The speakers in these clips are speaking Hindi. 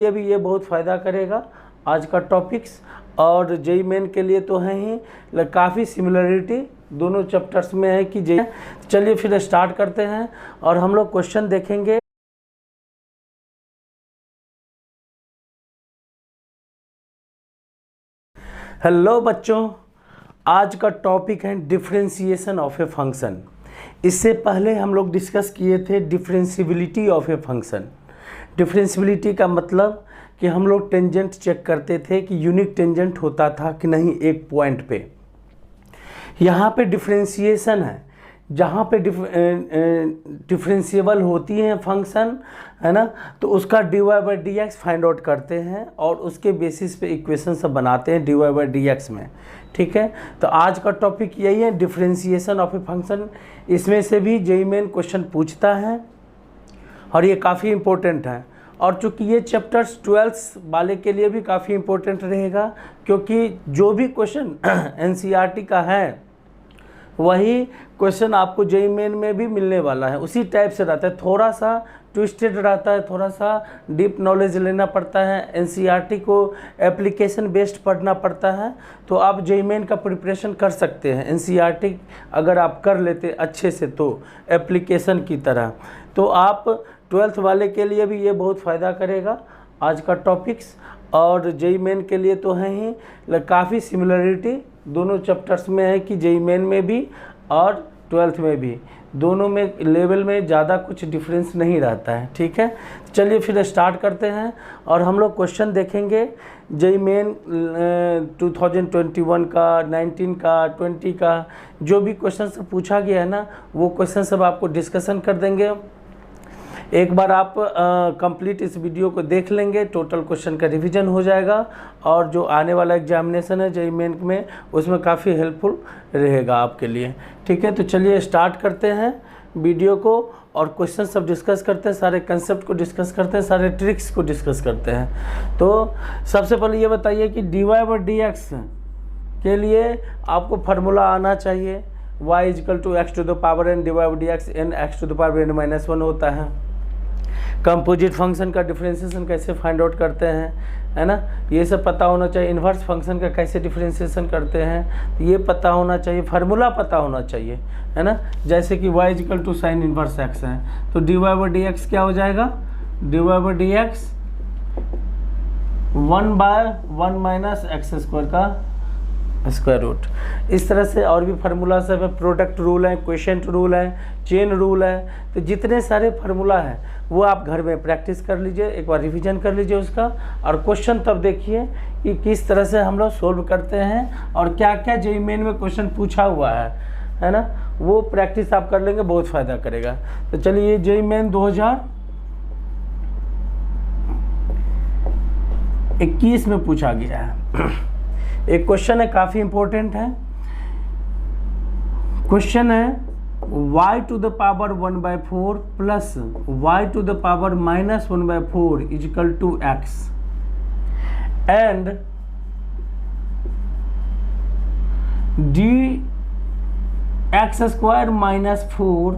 ये भी ये बहुत फ़ायदा करेगा आज का टॉपिक्स। और जेई मेन के लिए तो है ही काफ़ी सिमिलरिटी दोनों चैप्टर्स में है कि जेई। चलिए फिर स्टार्ट करते हैं और हम लोग क्वेश्चन देखेंगे। हेलो बच्चों, आज का टॉपिक है डिफरेंशिएशन ऑफ ए फंक्शन। इससे पहले हम लोग डिस्कस किए थे डिफरेंशिबिलिटी ऑफ ए फंक्शन। डिफरेंशिबिलिटी का मतलब कि हम लोग टेंजेंट चेक करते थे कि यूनिक टेंजेंट होता था कि नहीं एक पॉइंट पे। यहाँ पे डिफरेंशिएशन है, जहाँ पे डिफरेंशिएबल होती है फंक्शन, है ना, तो उसका dy by D x find out करते हैं और उसके बेसिस पे इक्वेशन सब बनाते हैं dy बाई डी एक्स में। ठीक है, तो आज का टॉपिक यही है डिफरेंशिएशन ऑफ ए फंक्शन। इसमें से भी जेईई मेन क्वेश्चन पूछता है और ये काफ़ी इम्पोर्टेंट है। और चूँकि ये चैप्टर्स 12th वाले के लिए भी काफ़ी इम्पोर्टेंट रहेगा, क्योंकि जो भी क्वेश्चन एनसीईआरटी का है वही क्वेश्चन आपको जेईई मेन में भी मिलने वाला है। उसी टाइप से रहता है, थोड़ा सा ट्विस्टेड रहता है, थोड़ा सा डीप नॉलेज लेना पड़ता है, एनसीईआरटी को एप्लीकेशन बेस्ड पढ़ना पड़ता है। तो आप जेईई मेन का प्रिपरेशन कर सकते हैं एनसीईआरटी अगर आप कर लेते अच्छे से तो एप्लीकेशन की तरह। तो आप 12th वाले के लिए भी ये बहुत फ़ायदा करेगा आज का टॉपिक्स। और जेईई मेन के लिए तो है ही काफ़ी सिमिलरिटी दोनों चैप्टर्स में है कि जेईई मेन में भी और 12th में भी, दोनों में लेवल में ज़्यादा कुछ डिफरेंस नहीं रहता है। ठीक है, चलिए फिर स्टार्ट करते हैं और हम लोग क्वेश्चन देखेंगे जेईई मेन 2021 का, 19 का, 20 का जो भी क्वेश्चन सब पूछा गया है ना, वो क्वेश्चन सब आपको डिस्कशन कर देंगे। एक बार आप कंप्लीट इस वीडियो को देख लेंगे, टोटल क्वेश्चन का रिवीजन हो जाएगा और जो आने वाला एग्जामिनेशन है जेईई मेन में उसमें काफ़ी हेल्पफुल रहेगा आपके लिए। ठीक है, तो चलिए स्टार्ट करते हैं वीडियो को और क्वेश्चन सब डिस्कस करते हैं, सारे कंसेप्ट को डिस्कस करते हैं, सारे ट्रिक्स को डिस्कस करते हैं। तो सबसे पहले ये बताइए कि dy बाई डी एक्स के लिए आपको फार्मूला आना चाहिए। y is equal to x to the power n dy by D x n x to the power n minus 1 होता है। कंपोजिट फंक्शन का डिफरेंशिएशन कैसे फाइंड आउट करते हैं, है ना, ये सब पता होना चाहिए। इन्वर्स फंक्शन का कैसे डिफरेंशिएशन करते हैं तो ये पता होना चाहिए, फार्मूला पता होना चाहिए, है ना। जैसे कि y is equal to sine inverse x है तो dy बाई डी एक्स क्या हो जाएगा, dy by D x 1 by 1 minus x square का स्क्वायर रूट। इस तरह से और भी फार्मूला सब है, प्रोडक्ट रूल है, क्वोशिएंट रूल है, चेन रूल है। तो जितने सारे फार्मूला हैं वो आप घर में प्रैक्टिस कर लीजिए, एक बार रिवीजन कर लीजिए उसका। और क्वेश्चन तब देखिए कि किस तरह से हम लोग सोल्व करते हैं और क्या क्या जेईई मेन में क्वेश्चन पूछा हुआ है ना, वो प्रैक्टिस आप कर लेंगे, बहुत फ़ायदा करेगा। तो चलिए जेईई मेन 2021 में पूछा गया है। एक क्वेश्चन है, काफ़ी इंपॉर्टेंट है। क्वेश्चन है y to the power 1/4 plus y to the power minus 1/4 is equal to x and dx square minus 4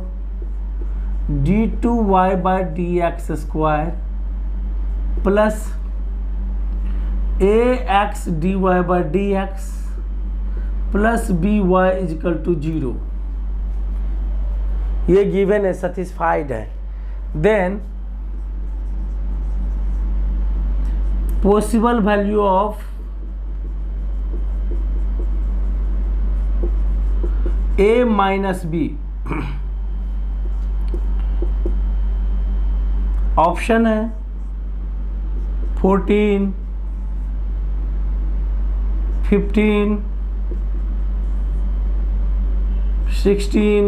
d2y by D x square plus ax dy by D x plus by is equal to 0, ये गिवन है, सेटिस्फाइड है। Then possible value of a minus b, option है 14, 15, 16,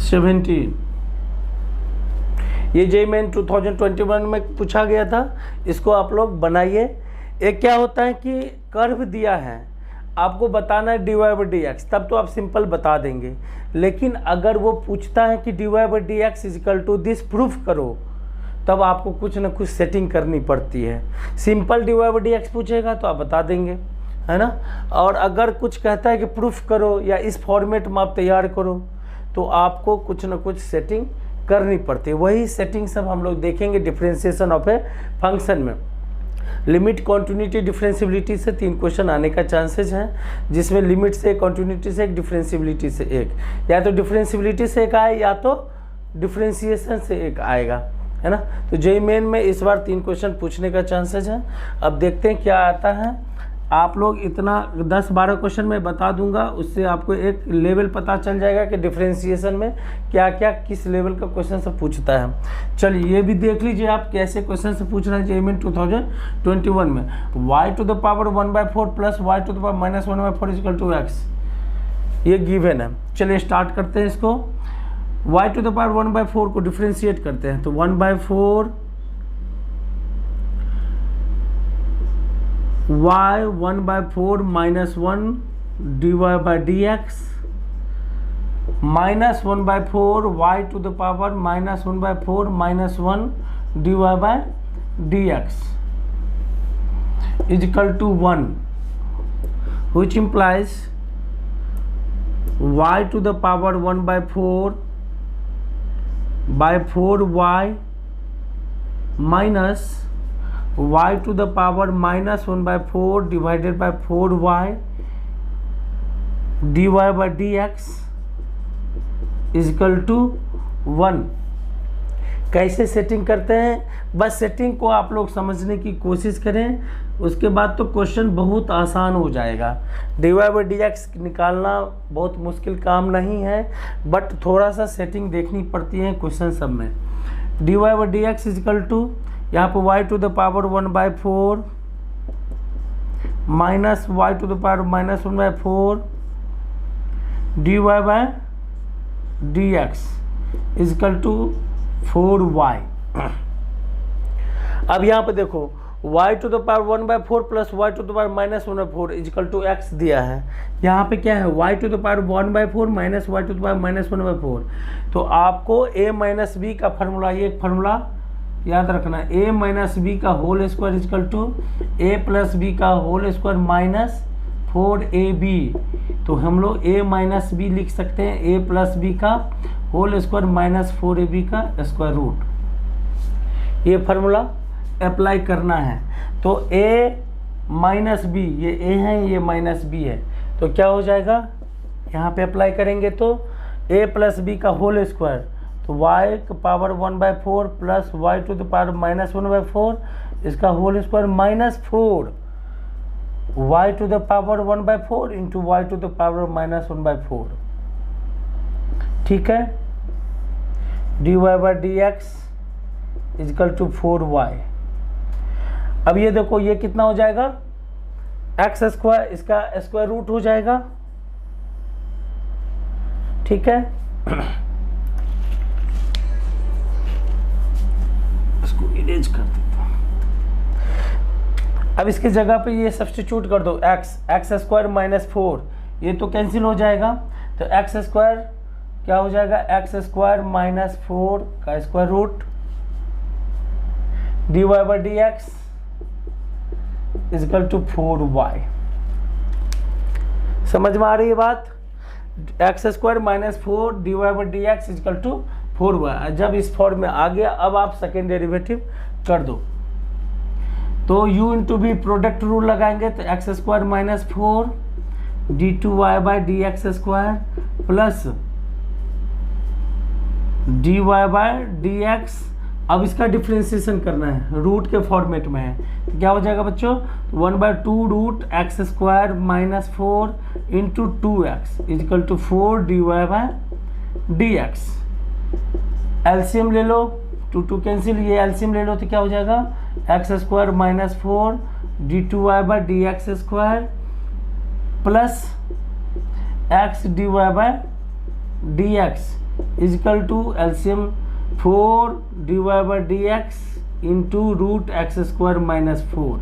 17। ये जेईई मेन 2021 में पूछा गया था, इसको आप लोग बनाइए। एक क्या होता है कि कर्व दिया है, आपको बताना है dy बाई डी एक्स, तब तो आप सिंपल बता देंगे। लेकिन अगर वो पूछता है कि dy by D x is equal to this proof करो, तब आपको कुछ ना कुछ सेटिंग करनी पड़ती है। Simple dy by D x पूछेगा तो आप बता देंगे, है ना। और अगर कुछ कहता है कि प्रूफ करो या इस फॉर्मेट में आप तैयार करो, तो आपको कुछ ना कुछ सेटिंग करनी पड़ती है। वही सेटिंग सब हम लोग देखेंगे डिफरेंशिएशन ऑफ ए फंक्शन में। लिमिट, कॉन्टिन्यूटी, डिफरेंशियबिलिटी से 3 क्वेश्चन आने का चांसेस है, जिसमें लिमिट से, कॉन्टिन्यूटी से एक, डिफरेंशियबिलिटी से एक, या तो डिफरेंशियबिलिटी से एक आए या तो डिफरेंशिएशन से एक आएगा, है ना। तो जेईई मेन में इस बार 3 क्वेश्चन पूछने का चांसेस है। अब देखते हैं क्या आता है। आप लोग इतना 10-12 क्वेश्चन मैं बता दूंगा, उससे आपको एक लेवल पता चल जाएगा कि डिफरेंशिएशन में क्या क्या किस लेवल का क्वेश्चन से पूछता है। चलिए ये भी देख लीजिए आप कैसे क्वेश्चन से पूछ रहे हैं जेईई मेन 2021 में। y to the power 1/4 plus y to the power -1/4 equal to x, ये गिवन है। चलिए स्टार्ट करते हैं इसको। y टू द पावर 1/4 को डिफ्रेंशिएट करते हैं, तो 1/4 y 1/4 -1 dy by dx minus 1/4 y to the power -1/4 -1 dy by dx is equal to 1, which implies y to the power 1/4 by 4y minus y to the power -1/4 divided by 4y dy by dx is equal to 1। कैसे सेटिंग करते हैं, बस सेटिंग को आप लोग समझने की कोशिश करें, उसके बाद तो क्वेश्चन बहुत आसान हो जाएगा। dy by dx निकालना बहुत मुश्किल काम नहीं है, बट थोड़ा सा सेटिंग देखनी पड़ती है क्वेश्चन सब में। dy by dx is equal to, यहाँ पर y to the power 1/4 minus y to the power -1/4 dy by dx is equal to 4y। अब यहाँ पे देखो y to the power 1/4 plus y to the power -1/4 is equal to x दिया है। यहाँ पे क्या है, y to the power 1/4 minus y to the power -1/4। तो आपको a माइनस बी का फार्मूला, ये एक फार्मूला याद रखना, a माइनस बी का whole square is equal to a plus b का होल स्क्वायर माइनस 4ab। तो हम लोग a माइनस बी लिख सकते हैं, a प्लस बी का होल स्क्वायर माइनस 4ab का स्क्वायर रूट। ये फार्मूला अप्लाई करना है। तो a माइनस बी, ये a है, ये माइनस बी है, तो क्या हो जाएगा, यहाँ पे अप्लाई करेंगे तो a प्लस बी का होल स्क्वायर, तो y का power 1/4 plus y to the power -1/4 इसका whole square -4 y to the power 1/4 into y to the power -1/4। ठीक है, dy by dx is equal to 4y। अब ये देखो ये कितना हो जाएगा, x स्क्वायर, इसका स्क्वायर रूट हो जाएगा। ठीक है, इसको इरेज कर देता हूं। अब इसकी जगह पे ये सब्स्टिट्यूट कर दो, x स्क्वायर -4, ये तो कैंसिल हो जाएगा, तो x स्क्वायर क्या हो जाएगा, x स्क्वायर -4 का square root dy by dx is equal to 4y। समझ में आ रही है बात, x square -4 dy by dx is equal to 4y। जब इस फॉर्म में आ गया, अब आप सेकेंड डेरिवेटिव कर दो, तो u इंटू भी प्रोडक्ट रूल लगाएंगे, तो x square -4 d2y by dx square plus dy by dx। अब इसका डिफ्रेंशिएशन करना है, रूट के फॉर्मेट में है, तो क्या हो जाएगा बच्चों, 1/2 root x square -4 into 2x is equal to 4 dy by dx। LCM ले लो, 2 कैंसिल, ये एलसीएम ले लो, तो क्या हो जाएगा, x square -4 d2y by dx square plus x dy by dx is equal to LCM 4 dy by dx into root x square -4।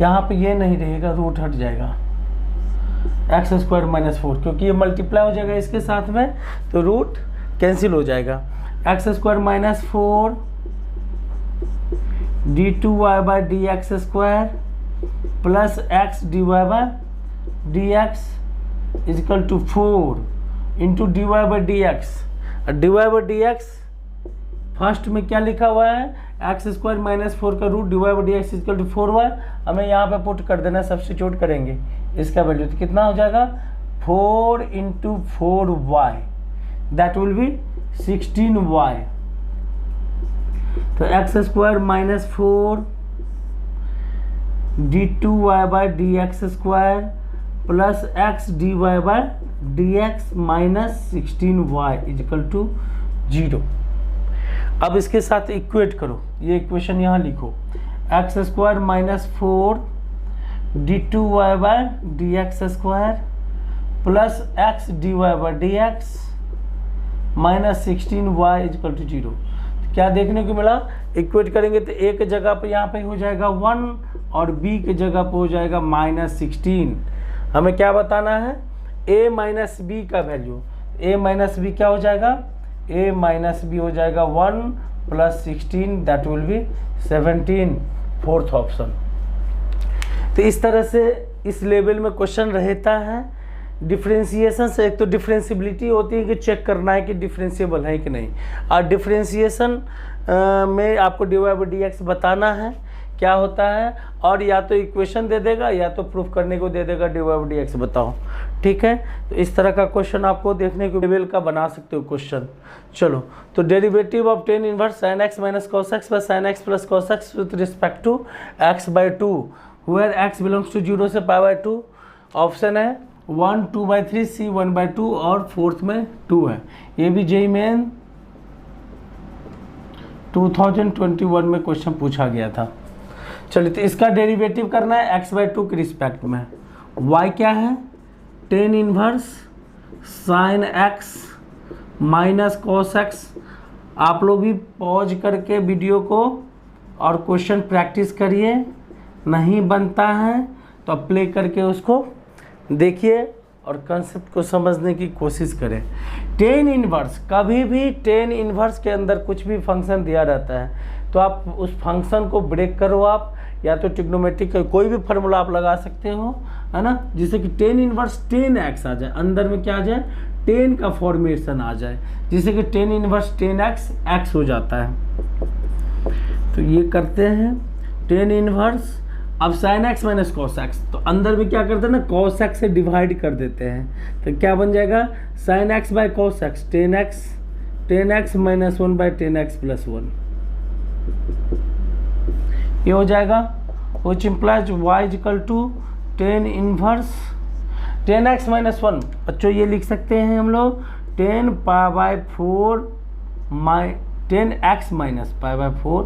यहाँ पे ये नहीं रहेगा, रूट हट जाएगा, x स्क्वायर -4, क्योंकि ये मल्टीप्लाई हो जाएगा इसके साथ में, तो रूट कैंसिल हो जाएगा। x square -4 d2y by dx square plus x dy by dx is equal to 4 into dy by dx। Divide by D x first में क्या लिखा हुआ है, एक्स स्क्वायर माइनस 4 का root divide by D x equal to 4y, हमें यहाँ पे पुट कर देना, सब्स्टिट्यूट करेंगे इसका वैल्यू, तो कितना हो जाएगा 4 into 4y, that will be 16y। तो x square minus 4 d2y by D x square plus x D Y by D x minus 16y is equal to 0। अब इसके साथ इक्वेट करो, ये इक्वेशन यहाँ लिखो, x square minus 4 d2y by D x square plus x D Y by D x minus 16y is equal to 0। क्या देखने को मिला, इक्वेट करेंगे तो एक जगह पे यहाँ पे हो जाएगा 1 और b की जगह पे हो जाएगा माइनस 16। हमें क्या बताना है, a माइनस बी का वैल्यू, a माइनस बी क्या हो जाएगा, a माइनस बी हो जाएगा 1 plus 16 that will B 17, fourth option. तो इस तरह से इस लेवल में क्वेश्चन रहता है। डिफ्रेंशिएशन से एक तो डिफ्रेंसिबिलिटी होती है कि चेक करना है कि डिफ्रेंशिएबल है कि नहीं, और डिफ्रेंशिएशन में आपको डिवाइड बाई डी एक्स बताना है क्या होता है, और या तो इक्वेशन दे देगा या तो प्रूफ करने को दे देगा डिवाइड बाई डी एक्स बताओ, ठीक है। तो इस तरह का क्वेश्चन आपको देखने को लेवल का बना सकते हो क्वेश्चन। चलो, तो derivative of tan inverse sine x minus cos x plus sine x plus cos x with respect to x by 2 where x belongs to 0 से पाई बाई 2। ऑप्शन है 1 2/3, सी 1/2 और फोर्थ में 2 है। ये भी जेईई मेन 2021 में क्वेश्चन पूछा गया था। चलिए, तो इसका डेरिवेटिव करना है x/2 के रिस्पेक्ट में। y क्या है, ten inverse sign x minus cos x। आप लोग भी पॉज करके वीडियो को और क्वेश्चन प्रैक्टिस करिए, नहीं बनता है तो प्ले करके उसको देखिए और कंसेप्ट को समझने की कोशिश करें। टेन इनवर्स, कभी भी टेन इनवर्स के अंदर कुछ भी फंक्शन दिया रहता है तो आप उस फंक्शन को ब्रेक करो, आप या तो ट्रिग्नोमेट्रिक का कोई भी फार्मूला आप लगा सकते हो, है ना, जिससे कि टेन इनवर्स 10x आ जाए, अंदर में क्या आ जाए 10 का फॉर्मेशन आ जाए, जिससे कि टेन इनवर्स 10x x हो जाता है। तो ये करते हैं टेन इनवर्स, अब sign x minus cos x, तो अंदर में क्या करते हैं ना, कॉस एक्स से डिवाइड कर देते हैं, तो क्या बन जाएगा sine x by cos x 10x minus 1 by 10x plus 1, ये हो जाएगा, which implies y equal to tan inverse 10x minus 1। बच्चों ये लिख सकते हैं हम लोग 10 pi by 4 10x minus pi by 4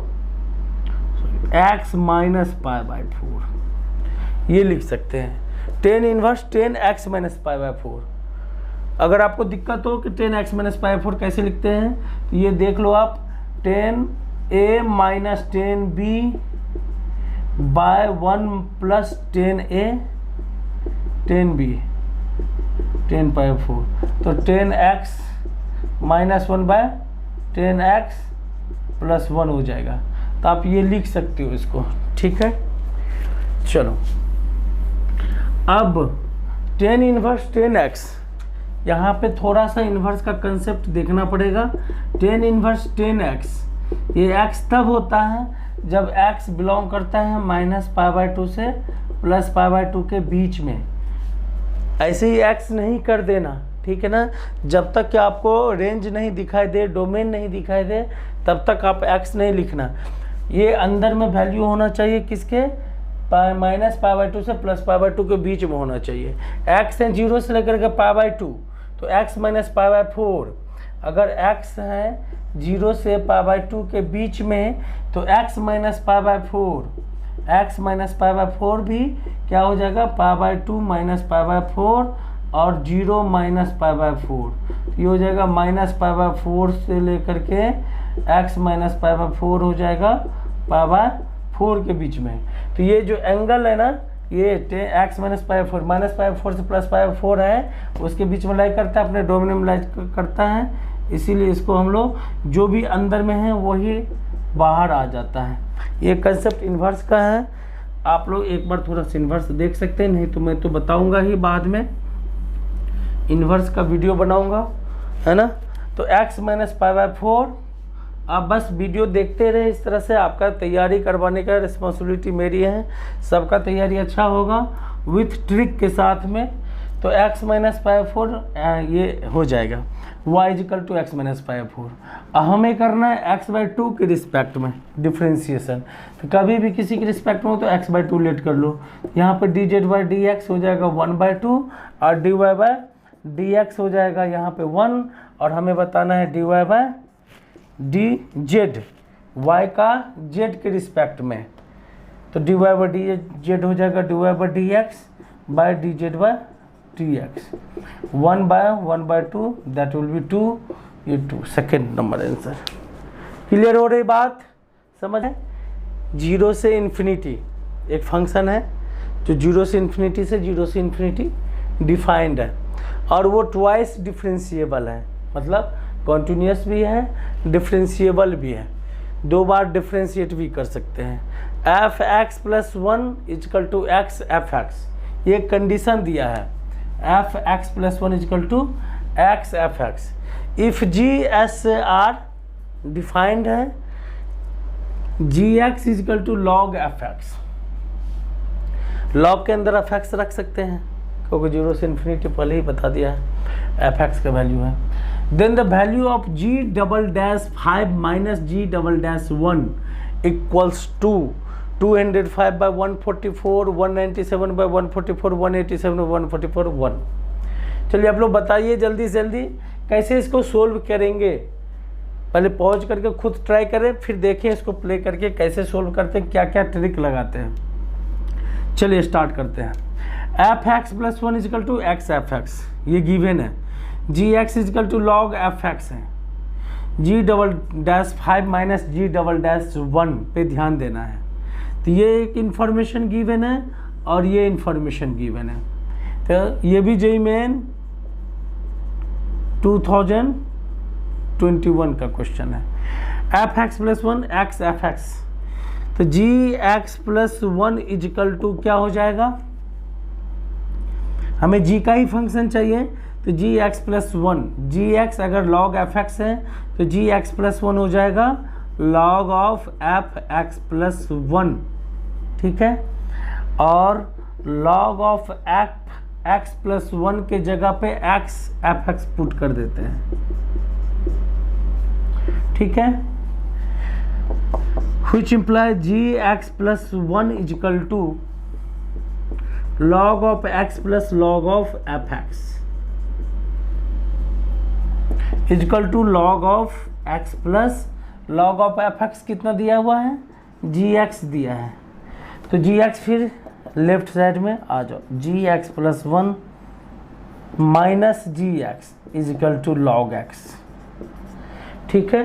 x minus pi by 4, ये लिख सकते हैं। Tan inverse 10x minus pi by 4। अगर आपको दिक्कत हो कि 10x माइनस पाई बाई 4 कैसे लिखते हैं, तो ये देख लो आप 10a minus 10b by 1 plus 10a 10b 10 पाई 4, तो 10x minus 1 bye 10x plus 1 हो जाएगा। तो आप ये लिख सकते हो इसको, ठीक है। चलो, अब टेन इनवर्स 10x, यहाँ पे थोड़ा सा इन्वर्स का कंसेप्ट देखना पड़ेगा। टेन इनवर्स 10x, ये x तब होता है जब x बिलोंग करता है माइनस पाई बाई 2 से प्लस पाई बाई 2 के बीच में। ऐसे ही x नहीं कर देना, ठीक है ना, जब तक कि आपको रेंज नहीं दिखाई दे, डोमेन नहीं दिखाई दे, तब तक आप x नहीं लिखना। ये अंदर में वैल्यू होना चाहिए किसके, माइनस पाई बाई 2 से प्लस पाई बाई 2 के बीच में होना चाहिए। x है 0 से लेकर के पाई बाई 2, तो x माइनस पाई बाई 4। अगर x है 0 से पाई बाई 2 के बीच में, तो x minus pi by 4, x minus pi by 4 भी क्या हो जाएगा, pi by 2 minus pi by 4 और 0 माइनस पाई बाई 4, ये हो जाएगा माइनस पाई बाई 4 से लेकर के x माइनस पाई बाई 4 हो जाएगा पाई बाई 4 के बीच में। तो ये जो एंगल है ना, ये x minus pi 4 minus pi 4 से प्लस पाई 4 है, उसके बीच में लाई करता है, अपने डोमेन में लाई करता है, इसीलिए इसको हम लोग जो भी अंदर में है वही बाहर आ जाता है। ये कंसेप्ट इन्वर्स का है, आप लोग एक बार थोड़ा सा इन्वर्स देख सकते हैं, नहीं तो मैं तो बताऊंगा ही बाद में, इन्वर्स का वीडियो बनाऊंगा, है ना। तो x माइनस पाई बाय 4। आप बस वीडियो देखते रहे, इस तरह से आपका तैयारी करवाने का रिस्पॉन्सिबिलिटी मेरी है, सबका तैयारी अच्छा होगा विथ ट्रिक के साथ में। तो x माइनस पाई 4 ये हो जाएगा y is equal to x minus pi 4। हमें करना है x बाई 2 के रिस्पेक्ट में डिफ्रेंशिएशन। तो कभी भी किसी के रिस्पेक्ट में हो तो x बाई 2 लेट कर लो। यहाँ पर d z by D x हो जाएगा 1/2 और d Y by D x हो जाएगा यहाँ पे 1, और हमें बताना है d Y by d z, y का जेड के रिस्पेक्ट में। तो d Y by d z हो जाएगा D Y by D x by d z by D x, 1/2 that will be 2, ये 2 सेकेंड नंबर आंसर। क्लियर हो रही बात, समझ है? 0 से इन्फिनिटी एक फंक्शन है जो 0 से इन्फिनिटी डिफाइंड है, और वो ट्वाइस डिफरेंशिएबल है, मतलब कॉन्टिन्यूस भी है, डिफरेंशिएबल भी है, 2 बार डिफरेंशिएट भी कर सकते हैं। F x plus 1 is equal to X F X, ये कंडीशन दिया है, F x plus 1 is equal to X F X. If G S are defined है, G X is equal to log F X, log के अंदर एफ एक्स रख सकते हैं क्योंकि 0 से इन्फिनिटी पहले ही बता दिया है एफ एक्स का वैल्यू है। Then the value of g double dash 5 minus ji double dash 1 equals to 205 by 144, 197 by 144, 187 by 144, 1। चलिए आप लोग बताइए जल्दी से जल्दी कैसे इसको सोल्व करेंगे। पहले पॉज करके खुद ट्राई करें, फिर देखें इसको प्ले करके कैसे सोल्व करते हैं, क्या क्या ट्रिक लगाते हैं। चलिए स्टार्ट करते हैं। F x plus 1 is equal to X F X, ये गिवन है। G X is equal to log F X है। जी डबल डैश 5 माइनस जी डबल डैश 1 पे ध्यान देना है। तो ये एक इन्फॉर्मेशन गिवन है और ये इन्फॉर्मेशन गिवन है। तो ये भी जेईई मेन 2021 का क्वेश्चन है। F x plus 1 x F x, तो जी एक्स प्लस 1 इजकल टू क्या हो जाएगा, हमें जी का ही फंक्शन चाहिए, तो जी एक्स प्लस 1, जी एक्स अगर लॉग एफ एक्स है तो जी एक्स प्लस 1 हो जाएगा log of F x plus 1, ठीक है। और log of F x plus 1 के जगह पे एक्स एफ एक्स पुट कर देते हैं, ठीक है। which imply g x plus 1 is equal to log of x plus log of fx is equal to log of x plus log of fx कितना दिया हुआ है, gx दिया है। तो gx फिर लेफ्ट साइड में आ जाओ, gx plus 1 minus gx is equal to log x, ठीक है।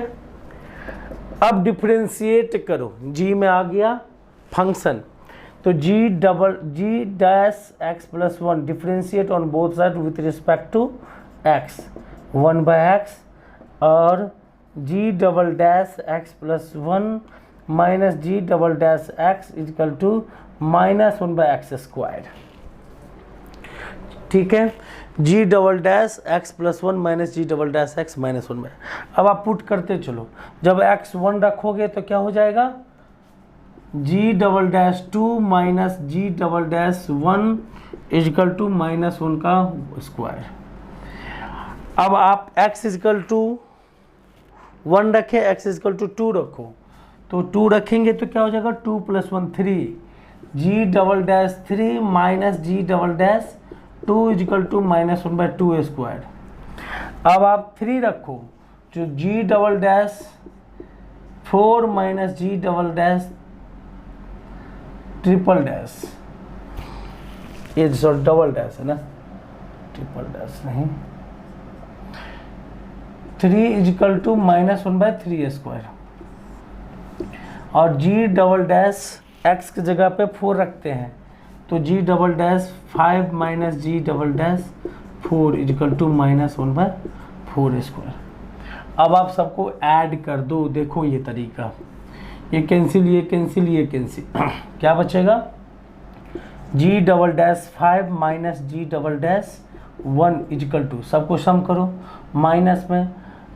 अब डिफरेंशिएट करो, g में आ गया फंक्शन, तो G dash X plus 1 differentiate on both side with respect to X 1/x, और G double dash X plus 1 minus ji double dash x is equal to -1/x square, ठीक है। G double dash X plus 1 minus जी डबल डैश एक्स -1/। अब आप पुट करते चलो, जब x 1 रखोगे तो क्या हो जाएगा, G double dash 2 minus ji double dash 1 is equal to -1 का स्क्वायर। अब आप x इजकल टू 1 रखें, x इजकल टू 2 रखो, तो 2 रखेंगे तो क्या हो जाएगा 2 + 1 3, g double dash 3 minus ji double dash 2 is equal to -1/2 square. अब आप 3 रखो, जो जी डबल डैश 4 माइनस जी डबल डैश ट्रिपल डैश, ये सॉरी डबल डैश है ना, ट्रिपल डैश नहीं, 3 इजकल टू -1/3 स्क्वायर। और जी डबल डैश एक्स की जगह पे 4 रखते हैं, तो G double dash 5 minus ji double dash 4 equal to -1/4 square. अब आप सबको ऐड कर दो, देखो ये तरीका, ये कैंसिल, ये कैंसिल, ये कैंसिल, क्या बचेगा, G double dash 5 minus ji double dash 1 is equal to, सबको सम करो, माइनस में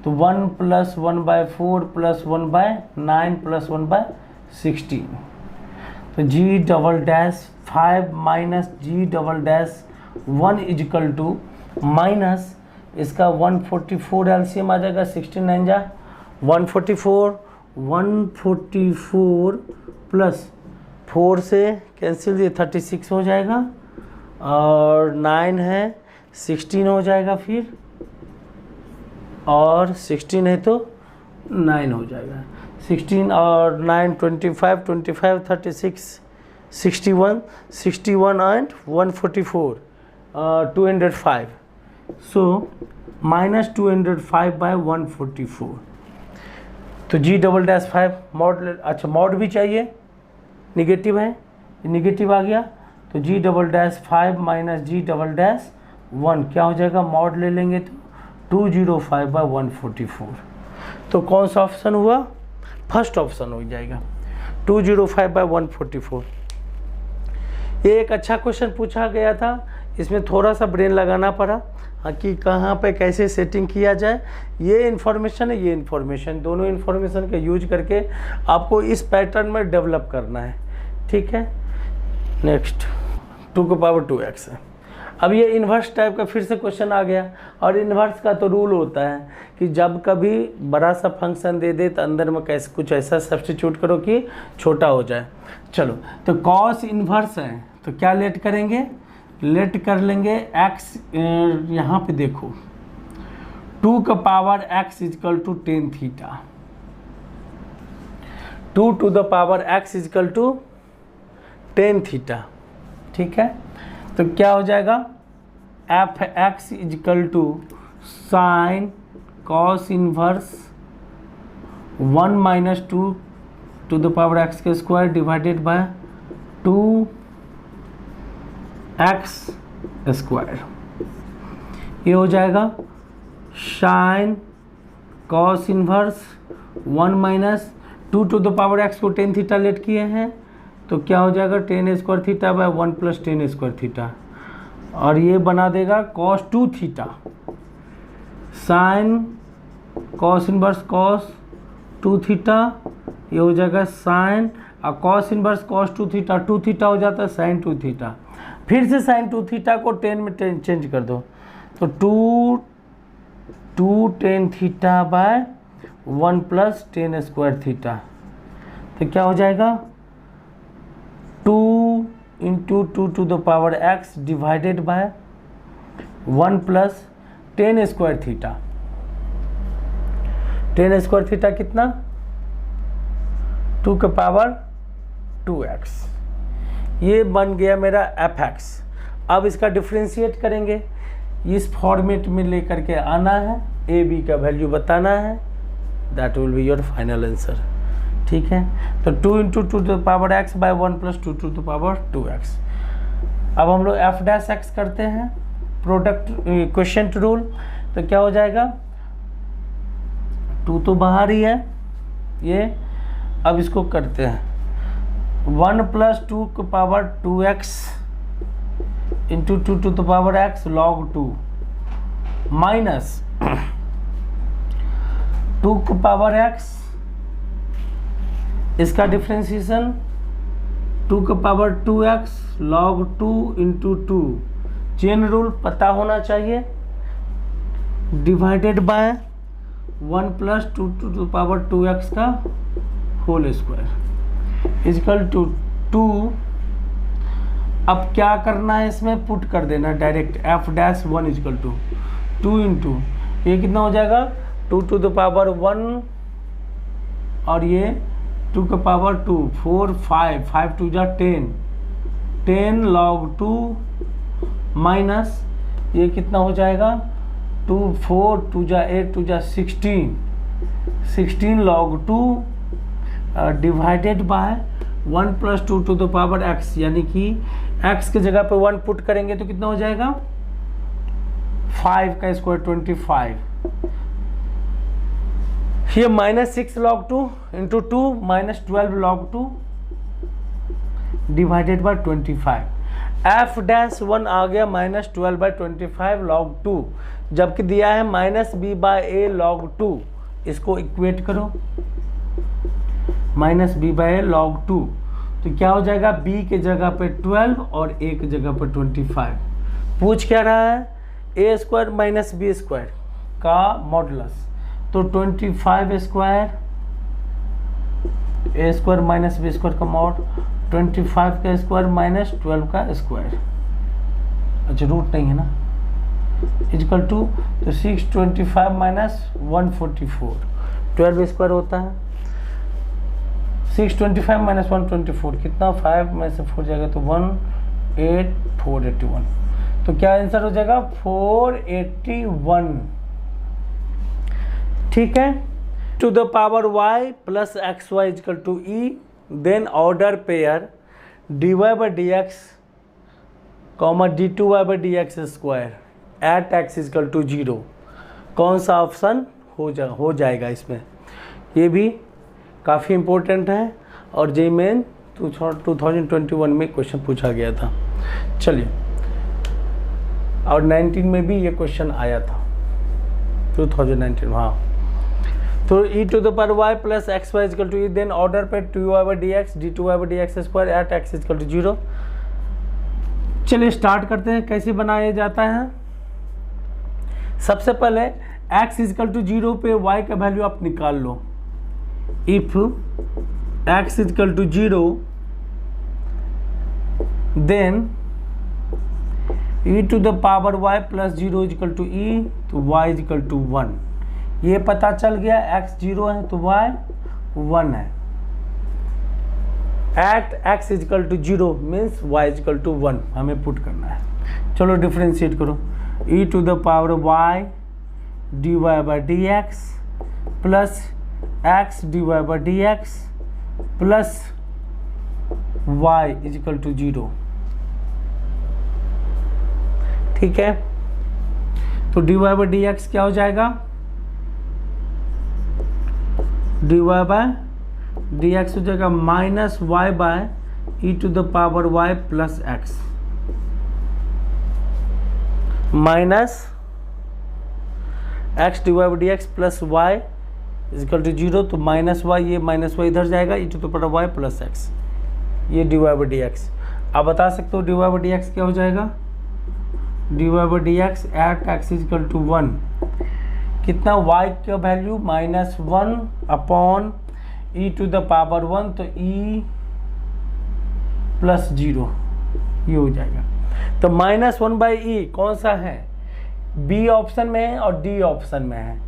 तो 1 + 1/4 + 1/9 + 1/16, तो G'5 minus G'1 is equal to minus इसका 144 एलसीएम आ जाएगा, 16 9 जा 144 प्लस 4 से कैंसिल, ये 36 हो जाएगा, और 9 है 16 हो जाएगा, फिर और 16 है तो 9 हो जाएगा, 16 और 9 25 36 61 एंड 144 205, सो माइनस 205/144, तो G'5 मॉड, अच्छा मॉड भी चाहिए, निगेटिव है, निगेटिव आ गया, तो G'5 माइनस G'1 क्या हो जाएगा, मॉड ले लेंगे तो 205/144, तो कौन सा ऑप्शन हुआ, फर्स्ट ऑप्शन हो जाएगा 205/144। ये एक अच्छा क्वेश्चन पूछा गया था, इसमें थोड़ा सा ब्रेन लगाना पड़ा कि कहाँ पे कैसे सेटिंग किया जाए। ये इन्फॉर्मेशन है, ये इन्फॉर्मेशन, दोनों इन्फॉर्मेशन का यूज करके आपको इस पैटर्न में डेवलप करना है, ठीक है। नेक्स्ट 2^2x है। अब ये इन्वर्स टाइप का फिर से क्वेश्चन आ गया, और इन्वर्स का तो रूल होता है कि जब कभी बड़ा सा फंक्शन दे दे तो अंदर में कैसे कुछ ऐसा सब्स्टिट्यूट करो कि छोटा हो जाए। चलो, तो कॉस इन्वर्स है तो क्या लेट करेंगे, लेट कर लेंगे x, यहाँ पे देखो 2^x is equal to tan theta, 2^x is equal to tan theta, ठीक है। तो क्या हो जाएगा, f(x) is equal to sine cos inverse 1 minus 2^x² divided by 2x², ये हो जाएगा sign cos inverse 1 minus 2^x को tan थीटा लेट किए हैं, तो क्या हो जाएगा tan² theta by 1 + tan² theta, और ये बना देगा cos 2 theta, sign cos inverse cos 2 theta, ये हो जाएगा साइन, और cos inverse cos 2 theta 2 theta हो जाता है साइन 2 थीटा, फिर से साइन 2 थीटा को tan में चेंज कर दो, तो 2 tan theta by 1 + tan² theta, तो क्या हो जाएगा 2 × 2^x divided by 1 + tan² theta, tan² theta कितना 2^2x, ये बन गया मेरा f(x). अब इसका डिफ्रेंशिएट करेंगे, इस फॉर्मेट में लेकर के आना है, a b का वैल्यू बताना है, that will be your final answer, ठीक है। तो 2 × 2^x बाय 1 + 2^2x। अब हम लोग f'(x) करते हैं, प्रोडक्ट क्वेश्चन रूल, तो क्या हो जाएगा 2 तो बाहर ही है ये, अब इसको करते हैं 1 + 2^2x × 2^x log 2 minus 2^x, इसका differentiation 2^2x log 2 × 2, chain rule पता होना चाहिए, डिवाइडेड बाय 1 + 2^2x का होल स्क्वायर इजकल टू 2। अब क्या करना है, इसमें पुट कर देना डायरेक्ट, f'(1) इजकल टू 2 × ये कितना हो जाएगा 2^1, और ये 2^2 4 5 5 2 जा 10 log 2 माइनस ये कितना हो जाएगा 2 4 2 जा 8 2 जा 16 log 2 डिवाइडेड बाय 1 + 2^x, यानी कि x के जगह पे 1 पुट करेंगे तो कितना हो जाएगा 5 का स्क्वायर 25, ये -6 log 2 × 2 -12 log 2 divided by 25, f'(1) आ गया -12/25 log 2, जबकि दिया है माइनस बी बाय ए लॉग 2, इसको इक्वेट करो, माइनस बी बाय ए लॉग 2, तो क्या हो जाएगा, b के जगह पे 12 और a के जगह पे 25। पूछ क्या रहा है, a square minus b square का मॉडुलस, तो 25 square a square minus b square का मॉड, 25 का स्क्वायर माइनस 12 का स्क्वायर, अच्छा रूट नहीं है ना, इक्वल टू, तो 625 माइनस 144, 12 स्क्वायर होता है, 625 माइनस 124 कितना, 5 में से 4 जाएगा तो 18481, तो क्या आंसर हो जाएगा 481। ठीक है, to the power y plus x y is equal to e, then order pair dy by D x comma d two Y by D x square at x is equal to 0, कौन सा ऑप्शन हो जाएगा इसमें। ये भी काफ़ी इम्पोर्टेंट है और जेईई मेन 2021 में क्वेश्चन पूछा गया था। चलिए, और 19 में भी ये क्वेश्चन आया था 2019, हाँ। तो e to the power y plus x y is equal to e, then order पे 2y by D x d two Y by D x square at x is equal to 0। चलिए स्टार्ट करते हैं, कैसे बनाया जाता है। सबसे पहले x इजकल टू 0 पे y का वैल्यू आप निकाल लो। If x is equal to 0 then e to the power y plus 0 equal to e, तो y इजकल टू 1। ये पता चल गया, x 0 है तो y 1 है। At x is equal to 0 means y is equal to 1 हमें पुट करना है। चलो डिफ्रेंशिएट करो, e to the power y dy by D x plus x dy by D x plus y is equal to 0। ठीक है, तो dy बाई डी एक्स क्या हो जाएगा, dy बाय डी एक्स हो जाएगा minus Y by E to the power y plus X, minus X D Y by D x plus Y is equal to 0, तो माइनस वाई, ये माइनस वाई इधर जाएगा, E to the power y plus X, ये D Y by D X. आप बता सकते हो D Y by D X क्या हो जाएगा, D Y by D X at x is equal to 1, कितना y का value minus 1 upon e to the power 1, तो e प्लस 0 ये हो जाएगा। तो माइनस 1 बाई ई कौन सा है, बी ऑप्शन में है और डी ऑप्शन में है,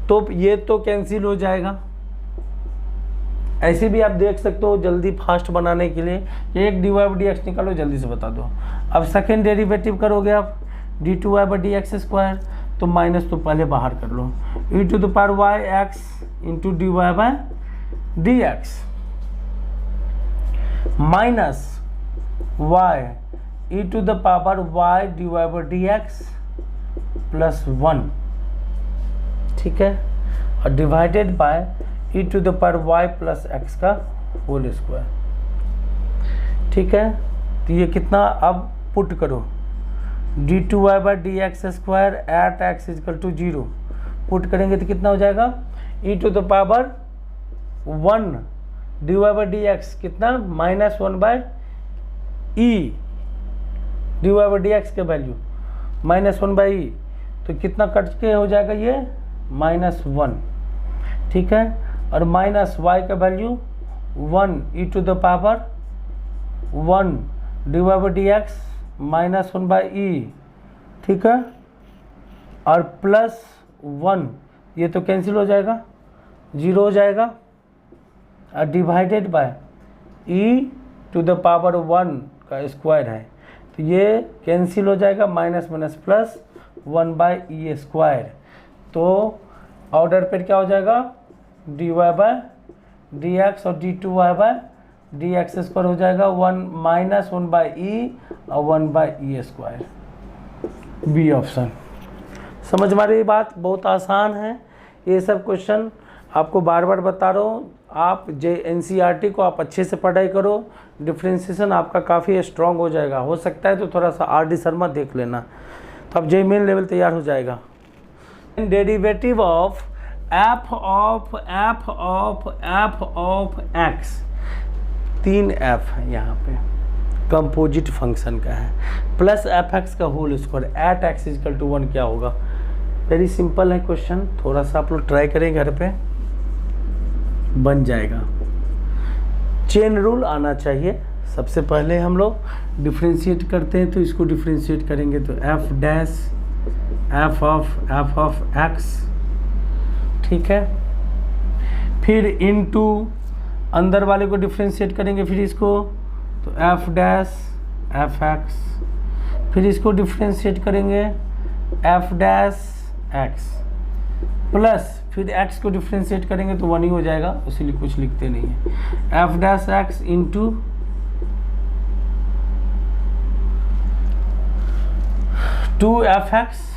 तो ये तो कैंसिल हो जाएगा। ऐसे भी आप देख सकते हो, जल्दी फास्ट बनाने के लिए एक d Y by D x निकालो, जल्दी से बता दो। अब सेकेंड डेरिवेटिव करोगे आप D two Y by D x square, तो माइनस तो पहले बाहर कर लो, E to the power Y X into D Y by D x minus Y E to the power Y D Y by D x plus 1। ठीक है, और divided by E to the power Y plus X का होल स्क्वायर। ठीक है, तो ये कितना, अब पुट करो D two Y by D x square at x is equal to 0, put करेंगे तो कितना हो जाएगा, E to the power 1 D Y by D X कितना, minus 1 by E D Y by D X के वैल्यू माइनस 1 बाई ई, तो कितना कट के हो जाएगा ये माइनस 1। ठीक है, और माइनस वाई का value 1 E to the power 1 D Y by D x minus 1 by E. ठीक है, और प्लस 1, ये तो कैंसिल हो जाएगा, 0 हो जाएगा, और divided by E to the power 1 का स्क्वायर है, तो ये कैंसिल हो जाएगा, minus minus plus 1 by E square. तो ऑर्डर पर क्या हो जाएगा, D Y by D X और D two Y by D x square हो जाएगा 1 माइनस 1 बाई ई और 1 by E square, B option. समझ में आ रही बात, बहुत आसान है ये सब क्वेश्चन, आपको बार बार बता रहा हूँ। आप एनसीईआरटी को आप अच्छे से पढ़ाई करो, डिफ्रेंशिएशन आपका काफ़ी स्ट्रॉन्ग हो जाएगा। हो सकता है तो थोड़ा सा आर डी शर्मा देख लेना, तो अब जेईई मेन लेवल तैयार हो जाएगा। Derivative of f of x, 3 f है यहाँ पे, कंपोजिट फंक्शन का है, प्लस एफ एक्स का whole square at x equal to 1 क्या होगा। वेरी सिंपल है क्वेश्चन, थोड़ा सा आप लोग ट्राई करें घर पे, बन जाएगा। चेन रूल आना चाहिए। सबसे पहले हम लोग डिफ्रेंशिएट करते हैं, तो इसको डिफ्रेंशिएट करेंगे तो F dash f of x, ठीक है। फिर इनटू अंदर वाले को डिफ्रेंशिएट करेंगे, फिर इसको तो एफ डैश एफ एक्स, फिर इसको डिफ्रेंशिएट करेंगे एफ डैश एक्स प्लस, फिर x को डिफ्रेंशिएट करेंगे तो 1 ही हो जाएगा, इसीलिए कुछ लिखते नहीं है। F dash x into two F x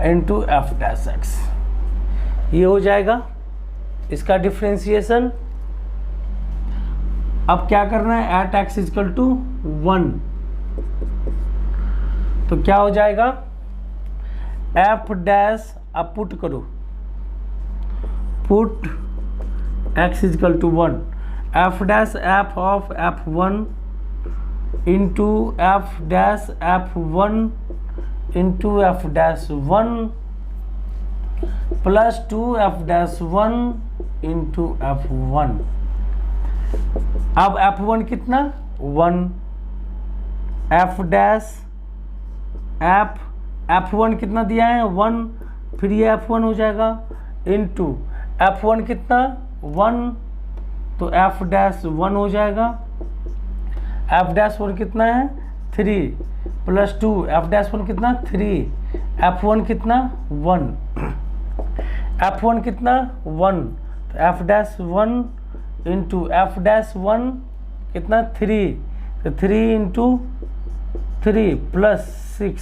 into f dash x, ये हो जाएगा इसका डिफ्रेंशिएशन। अब क्या करना है, एट एक्स इक्वल टू 1, तो क्या हो जाएगा एफ डैश, अब पुट करो, put x equal to 1, f dash f of f1 into f dash f1 into f dash 1 plus 2 F dash 1 into f1। अब f1 कितना 1, एफ डैश f1 कितना दिया है 1, फिर ये f1 हो जाएगा इंटू f1 कितना 1, तो f डैश 1 हो जाएगा, f डैश 1 कितना है 3 प्लस 2, f डैश 1 कितना 3, f1 कितना 1, f1 कितना 1, तो f dash 1 into f dash 1 कितना 3, तो 3 इंटू 3 प्लस 6,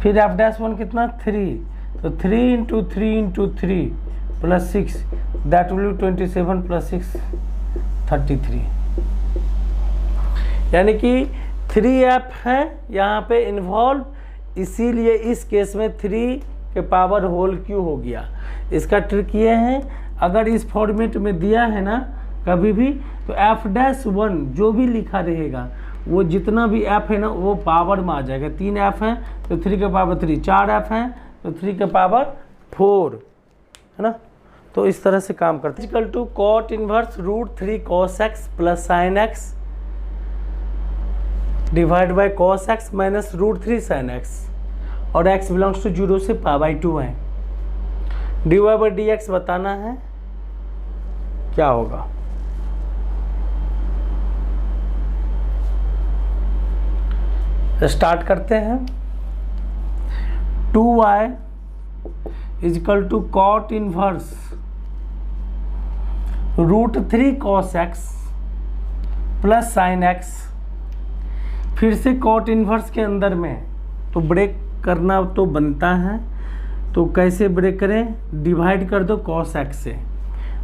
फिर एफ डैश 1 कितना 3, तो 3 into 3 plus 6, that will B 27 plus 6 33, यानी कि 3f है यहाँ पे इन्वॉल्व, इसीलिए इस केस में 3 के पावर होल क्यों हो गया। इसका ट्रिक ये है, अगर इस फॉर्मेट में दिया है ना कभी भी, तो एफ डैश 1 जो भी लिखा रहेगा वो जितना भी एफ है ना वो पावर में आ जाएगा। 3 एफ है तो 3 के पावर 3, 4 एफ है तो 3 के पावर 4, है ना। तो इस तरह से काम करते हैं। Equal to cot inverse √3 cos x plus sine x divide by cos x minus √3 sin x, और x बिलोंग्स टू 0 से π/2 है। dy/dx बताना है क्या होगा। स्टार्ट करते हैं। 2y equal to cot inverse √3 cos x plus sine x, फिर से कॉट इनवर्स के अंदर में तो ब्रेक करना तो बनता है, तो कैसे ब्रेक करें, डिवाइड कर दो cos x से,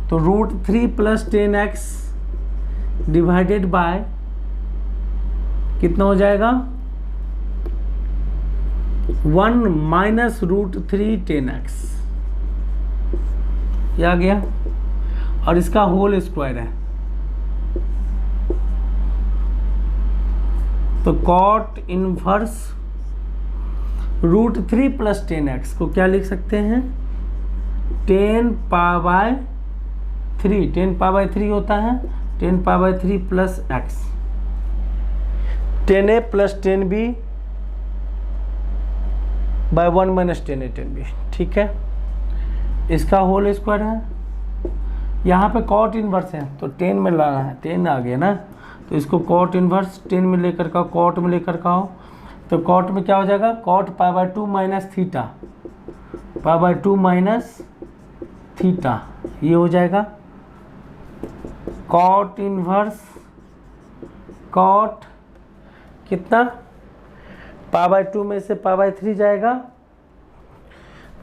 तो √3 प्लस 10x डिवाइडेड बाय कितना हो जाएगा 1 माइनस √3 10x, ये आ गया, और इसका होल स्क्वायर है, तो कॉट इनवर्स √3 प्लस 10x को क्या लिख सकते हैं 10π/3, 10π/3 होता है 10π/3 plus x, 10a plus 10b by 1 minus 10a 10b, ठीक है। इसका होल स्क्वायर है, यहाँ पे कॉट इनवर्स है तो 10 में लाना है, 10 आ गया ना, तो इसको कॉट इनवर्स 10 में लेकर का कॉट में लेकर का हो, तो कॉट में क्या हो जाएगा cot π/2 minus theta, π/2 minus theta, ये हो जाएगा कॉट इनवर्स कॉट कितना π/2 में से π/3 जाएगा,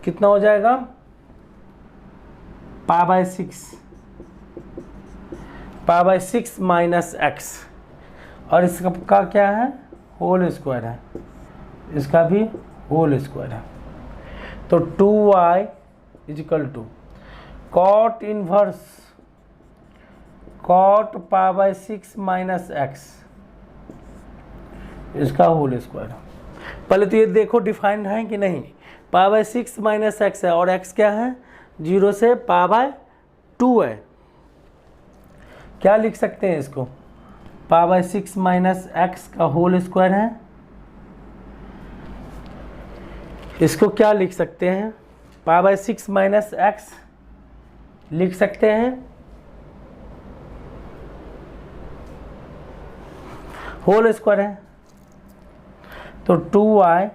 कितना हो जाएगा π/6 माइनस x, और इसका क्या है होल स्क्वायर है, इसका भी होल स्क्वायर है। तो 2y is equal to cot inverse cot pi by 6 minus x, इसका होल स्क्वायर। पहले तो ये देखो डिफाइंड है कि नहीं, पाई बाय 6 माइनस एक्स है और x क्या है 0 से पाई बाय 2 है। क्या लिख सकते हैं इसको, पाई बाय 6 माइनस एक्स का होल स्क्वायर है। इसको क्या लिख सकते हैं, पाई बाय 6 माइनस एक्स लिख सकते हैं, होल स्क्वायर है। तो 2y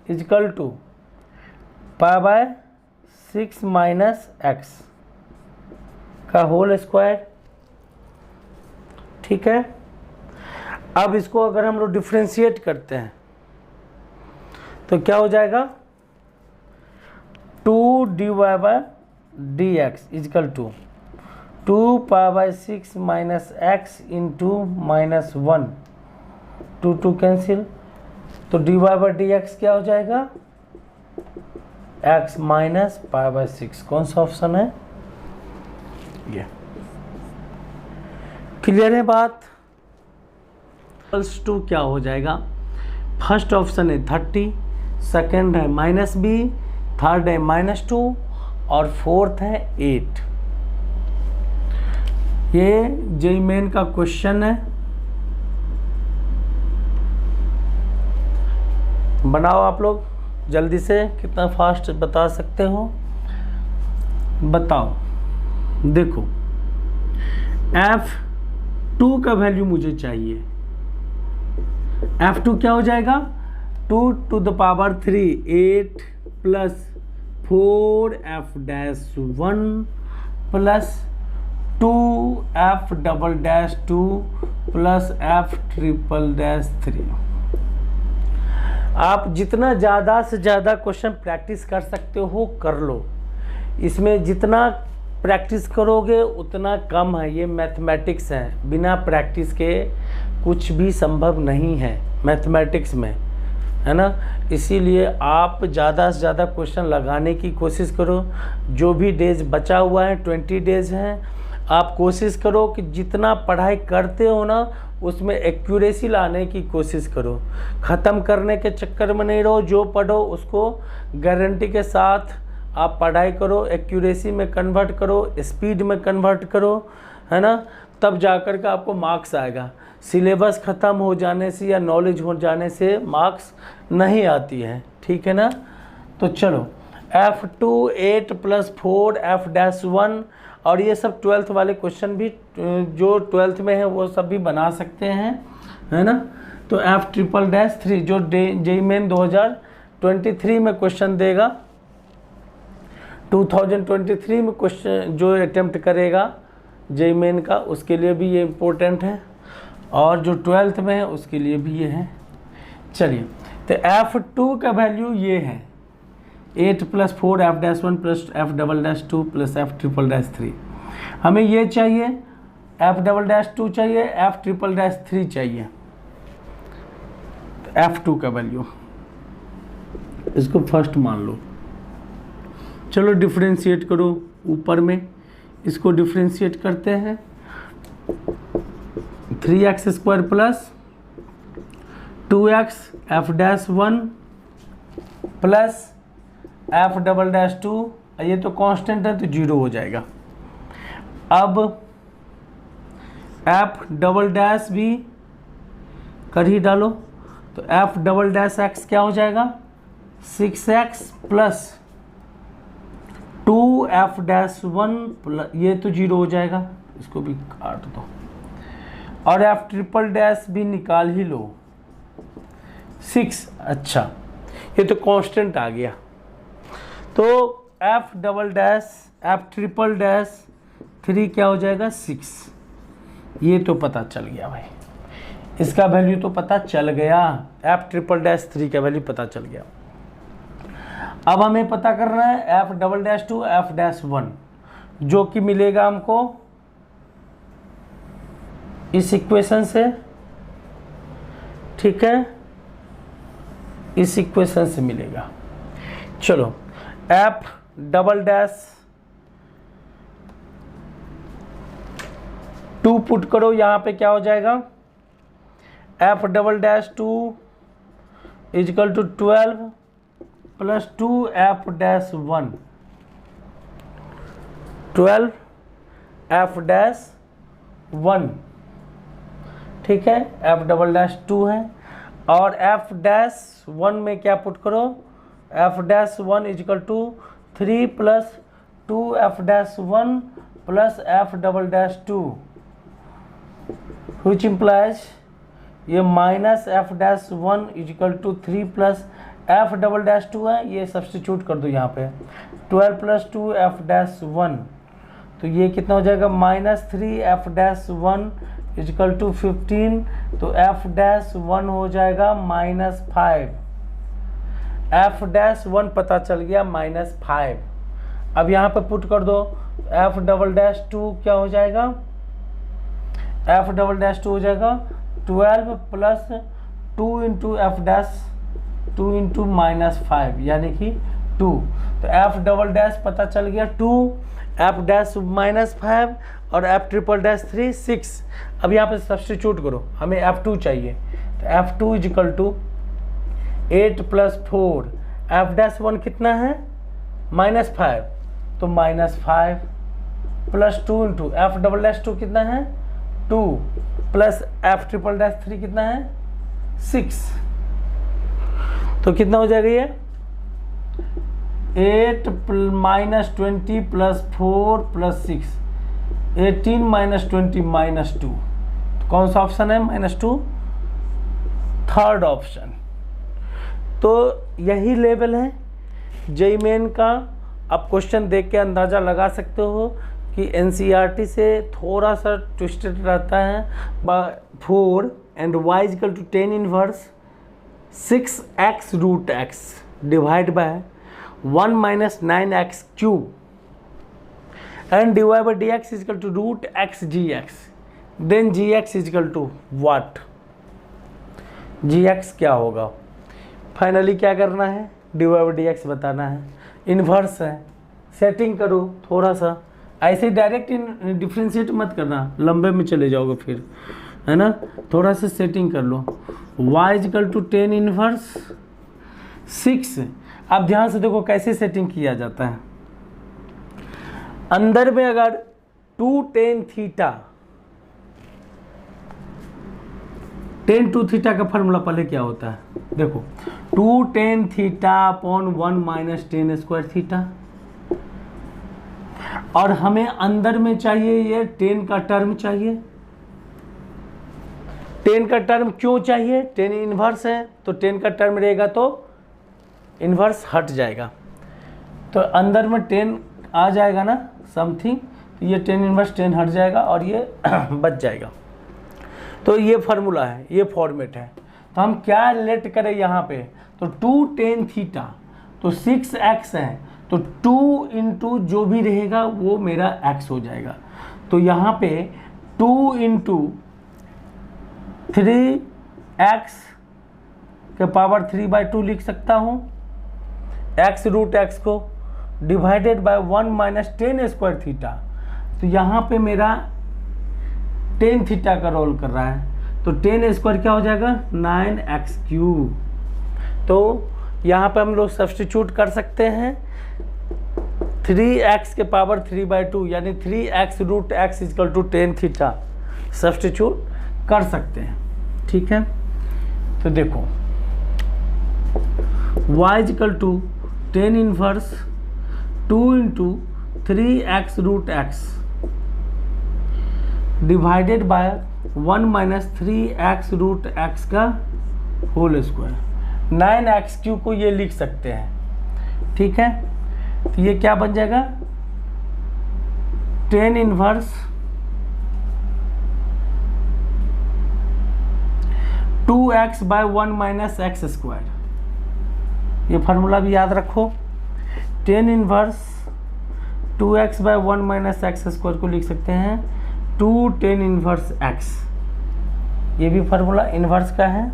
is equal to pi by 6 minus x का होल स्क्वायर, ठीक है। अब इसको अगर हम लोग डिफ्रेंशिएट करते हैं तो क्या हो जाएगा, 2 dy by dx is equal to 2 pi by 6 minus x into minus 1, 2 cancel, तो dy बाय dx क्या हो जाएगा, x माइनस पाई बाय 6। कौन सा ऑप्शन है ये, क्लियर है बात। +2 क्या हो जाएगा, फर्स्ट ऑप्शन है 30, सेकेंड है -b, थर्ड है -2 और फोर्थ है 8। ये जेईई मेन का क्वेश्चन है, बनाओ आप लोग जल्दी से, कितना फास्ट बता सकते हो बताओ। देखो f2 का वैल्यू मुझे चाहिए, f2 क्या हो जाएगा, 2 to the power 3 8 plus 4f-1 plus 2f-2 plus f-3। आप जितना ज़्यादा से ज़्यादा क्वेश्चन प्रैक्टिस कर सकते हो कर लो, इसमें जितना प्रैक्टिस करोगे उतना कम है। ये मैथमेटिक्स है, बिना प्रैक्टिस के कुछ भी संभव नहीं है मैथमेटिक्स में, है ना। इसीलिए आप ज़्यादा से ज़्यादा क्वेश्चन लगाने की कोशिश करो। जो भी डेज बचा हुआ है 20 डेज हैं, आप कोशिश करो कि जितना पढ़ाई करते हो ना उसमें एक्यूरेसी लाने की कोशिश करो। ख़त्म करने के चक्कर में नहीं रहो, जो पढ़ो उसको गारंटी के साथ आप पढ़ाई करो, एक्यूरेसी में कन्वर्ट करो, स्पीड में कन्वर्ट करो, है ना। तब जाकर के आपको मार्क्स आएगा। सिलेबस ख़त्म हो जाने से या नॉलेज हो जाने से मार्क्स नहीं आती है, ठीक है ना। तो चलो f2 8 प्लस 4f-1 और ये सब 12th वाले क्वेश्चन भी जो 12th में है वो सब भी बना सकते हैं, है ना। तो f3 जो जेईई मेन 2023 में क्वेश्चन देगा, 2023 में क्वेश्चन जो अटेम्प्ट करेगा जेईई मेन का, उसके लिए भी ये इम्पोर्टेंट है और जो 12th में है उसके लिए भी ये है। चलिए तो f2 का वैल्यू ये है 8 plus 4f-1 plus f-2 plus f-3। हमें ये चाहिए, f-2 चाहिए, f-3 चाहिए। f2 का वैल्यू इसको फर्स्ट मान लो। चलो डिफ्रेंशिएट करो, ऊपर में इसको डिफ्रेंशिएट करते हैं। 3x² plus 2x f-1 plus f-2, ये तो कांस्टेंट है तो 0 हो जाएगा। अब f" भी कर ही डालो, तो f"x क्या हो जाएगा, 6x प्लस 2f-1 प्लस, ये तो 0 हो जाएगा, इसको भी काट दो। और f" भी निकाल ही लो, 6। अच्छा ये तो कांस्टेंट आ गया, तो f"3 क्या हो जाएगा, 6। ये तो पता चल गया भाई, इसका वैल्यू तो पता चल गया, f"3 का वैल्यू पता चल गया। अब हमें पता करना है f"2 f-1, जो कि मिलेगा हमको इस इक्वेशन से, ठीक है, इस इक्वेशन से मिलेगा। चलो एफ डबल डैश 2 पुट करो, यहाँ पे क्या हो जाएगा, F double dash 2 is equal to 12 plus 2 F dash 1, 12 F dash 1, ठीक है, एफ डबल डैश 2 है। और एफ डैश 1 में क्या पुट करो, F dash 1 is equal to 3 plus 2 F dash 1 plus F double dash 2, which implies ये minus F dash 1 is equal to 3 plus F double dash 2 है, ये सब्स्टिट्यूट कर दो यहाँ पे, 12 प्लस 2 एफ डैश 1, तो ये कितना हो जाएगा, minus 3 F dash 1 is equal to 15, तो एफ डैश 1 हो जाएगा माइनस 5, एफ डैश 1 पता चल गया माइनस 5। अब यहाँ पे पुट कर दो, एफ डबल डैश 2 क्या हो जाएगा, एफ डबल डैश 2 हो जाएगा 12 plus 2 into f dash 2 into minus 5 यानी कि 2, तो एफ डबल डैश पता चल गया 2, एफ डैश माइनस 5 और एफ ट्रिपल डैश 3 6। अब यहाँ पे सब्स्टिट्यूट करो, हमें F2 चाहिए, तो F2 is equal to 8 plus 4, F dash 1 कितना है माइनस 5, तो minus 5 plus 2 into F double dash 2 कितना है 2 प्लस एफ ट्रिपल डैश 3 कितना है 6, तो कितना हो जाएगा ये 8 minus 20 plus 4 plus 6, 18 minus 20 minus 2, तो कौन सा ऑप्शन है -2, थर्ड ऑप्शन। तो यही लेवल है जेईई मेन का। आप क्वेश्चन देख के अंदाज़ा लगा सकते हो कि एनसीईआरटी से थोड़ा सा ट्विस्टेड रहता है। 4 and y equal to 10 inverse 6x root x divide by 1 minus 9x cube and divide by dx is equal to root x gx, then gx is equal to what, gx क्या होगा, फाइनली क्या करना है डिवाइड बाय dx बताना है, इन्वर्स है, सेटिंग करो थोड़ा सा, ऐसे डायरेक्ट डिफ्रेंशिएट मत करना, लंबे में चले जाओगे फिर, है ना, थोड़ा सा सेटिंग कर लो। y is equal to 10 inverse 6। अब ध्यान से देखो कैसे सेटिंग किया जाता है। अंदर में अगर 2 tan थीटा, tan 2 थीटा का फॉर्मूला पहले क्या होता है, देखो 2 tan theta upon 1 minus tan square theta, और हमें अंदर में चाहिए ये tan का टर्म चाहिए। tan का टर्म क्यों चाहिए, tan इन्वर्स है तो tan का टर्म रहेगा तो इन्वर्स हट जाएगा, तो अंदर में tan आ जाएगा ना समथिंग, तो ये tan इन्वर्स tan हट जाएगा और ये बच जाएगा। तो ये फार्मूला है, ये फॉर्मेट है। तो हम क्या रिलेट करें यहाँ पे, तो 2 tan थीटा तो 6x है, तो 2 इंटू जो भी रहेगा वो मेरा x हो जाएगा। तो यहाँ पे 2 इंटू 3x के पावर 3/2 लिख सकता हूँ, x रूट x को divided by 1 minus tan square theta, तो यहाँ पे मेरा tan थीटा का रोल कर रहा है, तो tan स्क्वायर क्या हो जाएगा 9x क्यूब। तो यहाँ पे हम लोग सब्स्टिट्यूट कर सकते हैं 3x के पावर 3/2 यानी 3x root x equal to tan theta substitute कर सकते हैं, ठीक है। तो देखो y equal to tan inverse 2 into 3x root x divided by 1 minus 3x root x का होल स्क्वायर, 9x क्यूब को ये लिख सकते हैं, ठीक है। तो ये क्या बन जाएगा tan inverse 2x by 1 minus x square, ये फार्मूला भी याद रखो। tan inverse 2x by 1 minus x square को लिख सकते हैं 2 tan इनवर्स x, ये भी फार्मूला इनवर्स का है,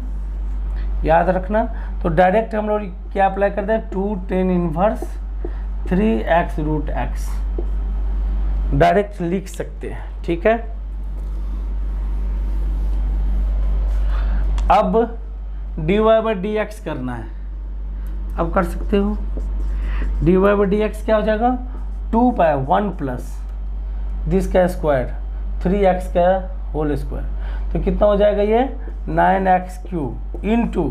याद रखना। तो डायरेक्ट हम लोग क्या अप्लाई करते हैं 2 tan inverse 3x root x direct लिख सकते हैं, ठीक है। अब dy बाई डी एक्स करना है, अब कर सकते हो। dy बाई डी एक्स क्या हो जाएगा, 2 बाई 1 प्लस दिस का स्क्वायर 3x का होल स्क्वायर, तो कितना हो जाएगा ये 9x³ इंटू,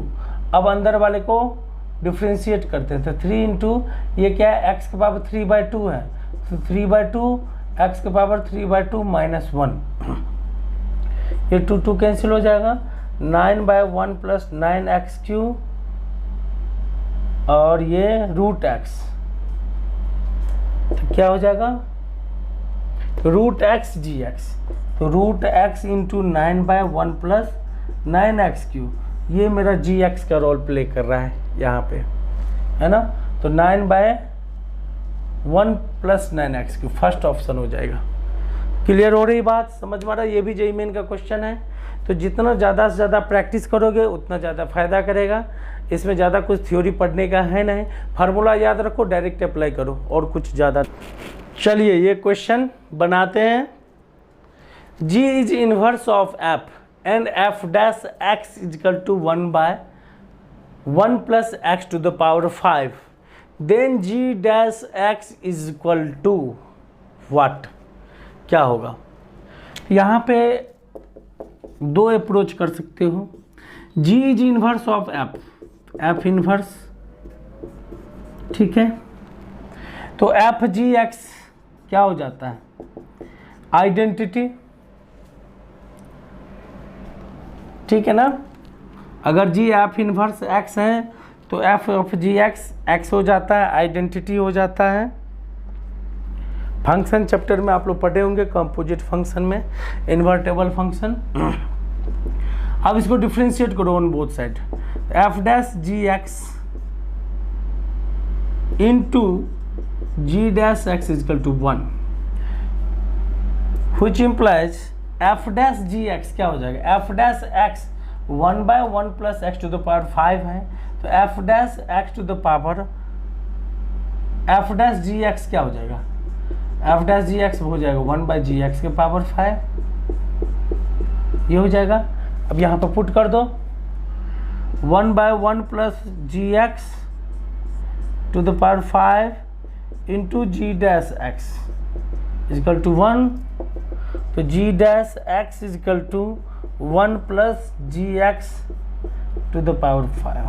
अब अंदर वाले को डिफ्रेंशिएट करते हैं, तो 3 इंटू ये क्या है, x के पावर 3/2 है, तो 3/2 x के पावर 3/2 माइनस 1, ये 2 कैंसिल हो जाएगा, 9/1 प्लस 9x³ और ये रूट एक्स, तो क्या हो जाएगा रूट एक्स जी एक्स, तो root x into 9/1 plus 9x³, ये मेरा जी एक्स का रोल प्ले कर रहा है यहाँ पे, है ना। तो 9/1 प्लस 9x³ फर्स्ट ऑप्शन हो जाएगा। क्लियर हो रही बात, समझ में आ रहा है। ये भी जेईई मेन का क्वेश्चन है, तो जितना ज़्यादा से ज़्यादा प्रैक्टिस करोगे उतना ज़्यादा फायदा करेगा। इसमें ज़्यादा कुछ थ्योरी पढ़ने का है नहीं, फार्मूला याद रखो, डायरेक्ट अप्लाई करो और कुछ ज़्यादा। चलिए ये क्वेश्चन बनाते हैं। g is inverse of f and f dash x is equal to 1/1 plus x to the power 5, then g dash x is equal to what, क्या होगा। यहाँ पे दो अप्रोच कर सकते हो। g is inverse of f, f inverse, ठीक है, तो f g x क्या हो जाता है, आइडेंटिटी, ठीक है ना। अगर g f इनवर्स x है तो f of g x x हो जाता है, आइडेंटिटी हो जाता है। फंक्शन चैप्टर में आप लोग पढ़े होंगे, कंपोजिट फंक्शन में इन्वर्टेबल फंक्शन। अब इसको डिफ्रेंशिएट करो on both side, f dash g x into ji dash x is equal to 1, which implies f dash g x क्या हो जाएगा, f dash x 1/1 plus x to the power 5 है, तो f dash x to the power f dash g x क्या हो जाएगा, f डैश जी एक्स हो जाएगा 1/g एक्स के पावर 5, ये हो जाएगा। अब यहाँ पर पुट कर दो 1/1 plus G X to the power 5 into ji dash x is equal to 1, तो G dash x is equal to 1 plus G X to the power 5।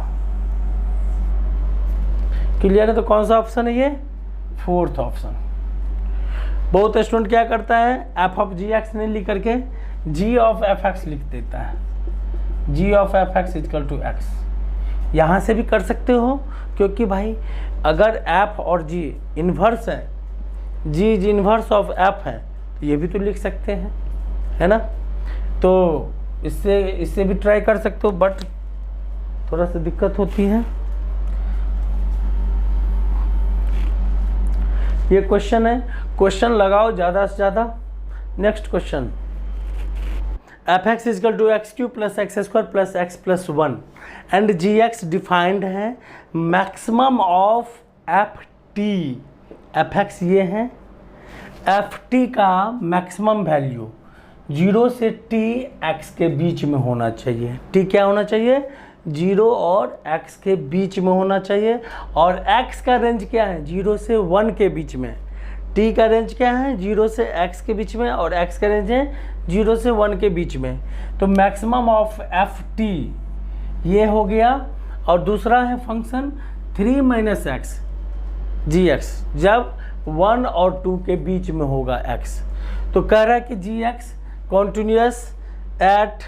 Clear है, तो कौन सा ऑप्शन है ये, फोर्थ ऑप्शन। बहुत स्टूडेंट क्या करता है, एफ ऑफ जी एक्स नहीं लिख करके जी ऑफ एफ एक्स लिख देता है, G of F x is equal to X. यहाँ से भी कर सकते हो, क्योंकि भाई अगर एफ और जी इन्वर्स है, जी जी इन्वर्स ऑफ एफ है, तो ये भी तो लिख सकते हैं, है ना। तो इससे भी ट्राई कर सकते हो, बट थोड़ा सा दिक्कत होती है। ये क्वेश्चन है, क्वेश्चन लगाओ ज़्यादा से ज़्यादा। Next question, F x is equal to x³ plus X square plus X plus 1 and G X defined है maximum of F T. F X ये है, एफ टी का मैक्सिमम वैल्यू 0 से टी एक्स के बीच में होना चाहिए। टी क्या होना चाहिए, 0 और x के बीच में होना चाहिए, और x का रेंज क्या है, 0 से 1 के बीच में। t का रेंज क्या है, 0 से x के बीच में, और x का रेंज है 0 से 1 के बीच में। तो मैक्सिमम ऑफ एफ टी ये हो गया। और दूसरा है function 3 minus x g x, जब 1 और 2 के बीच में होगा x। तो कह रहा है कि g x continuous at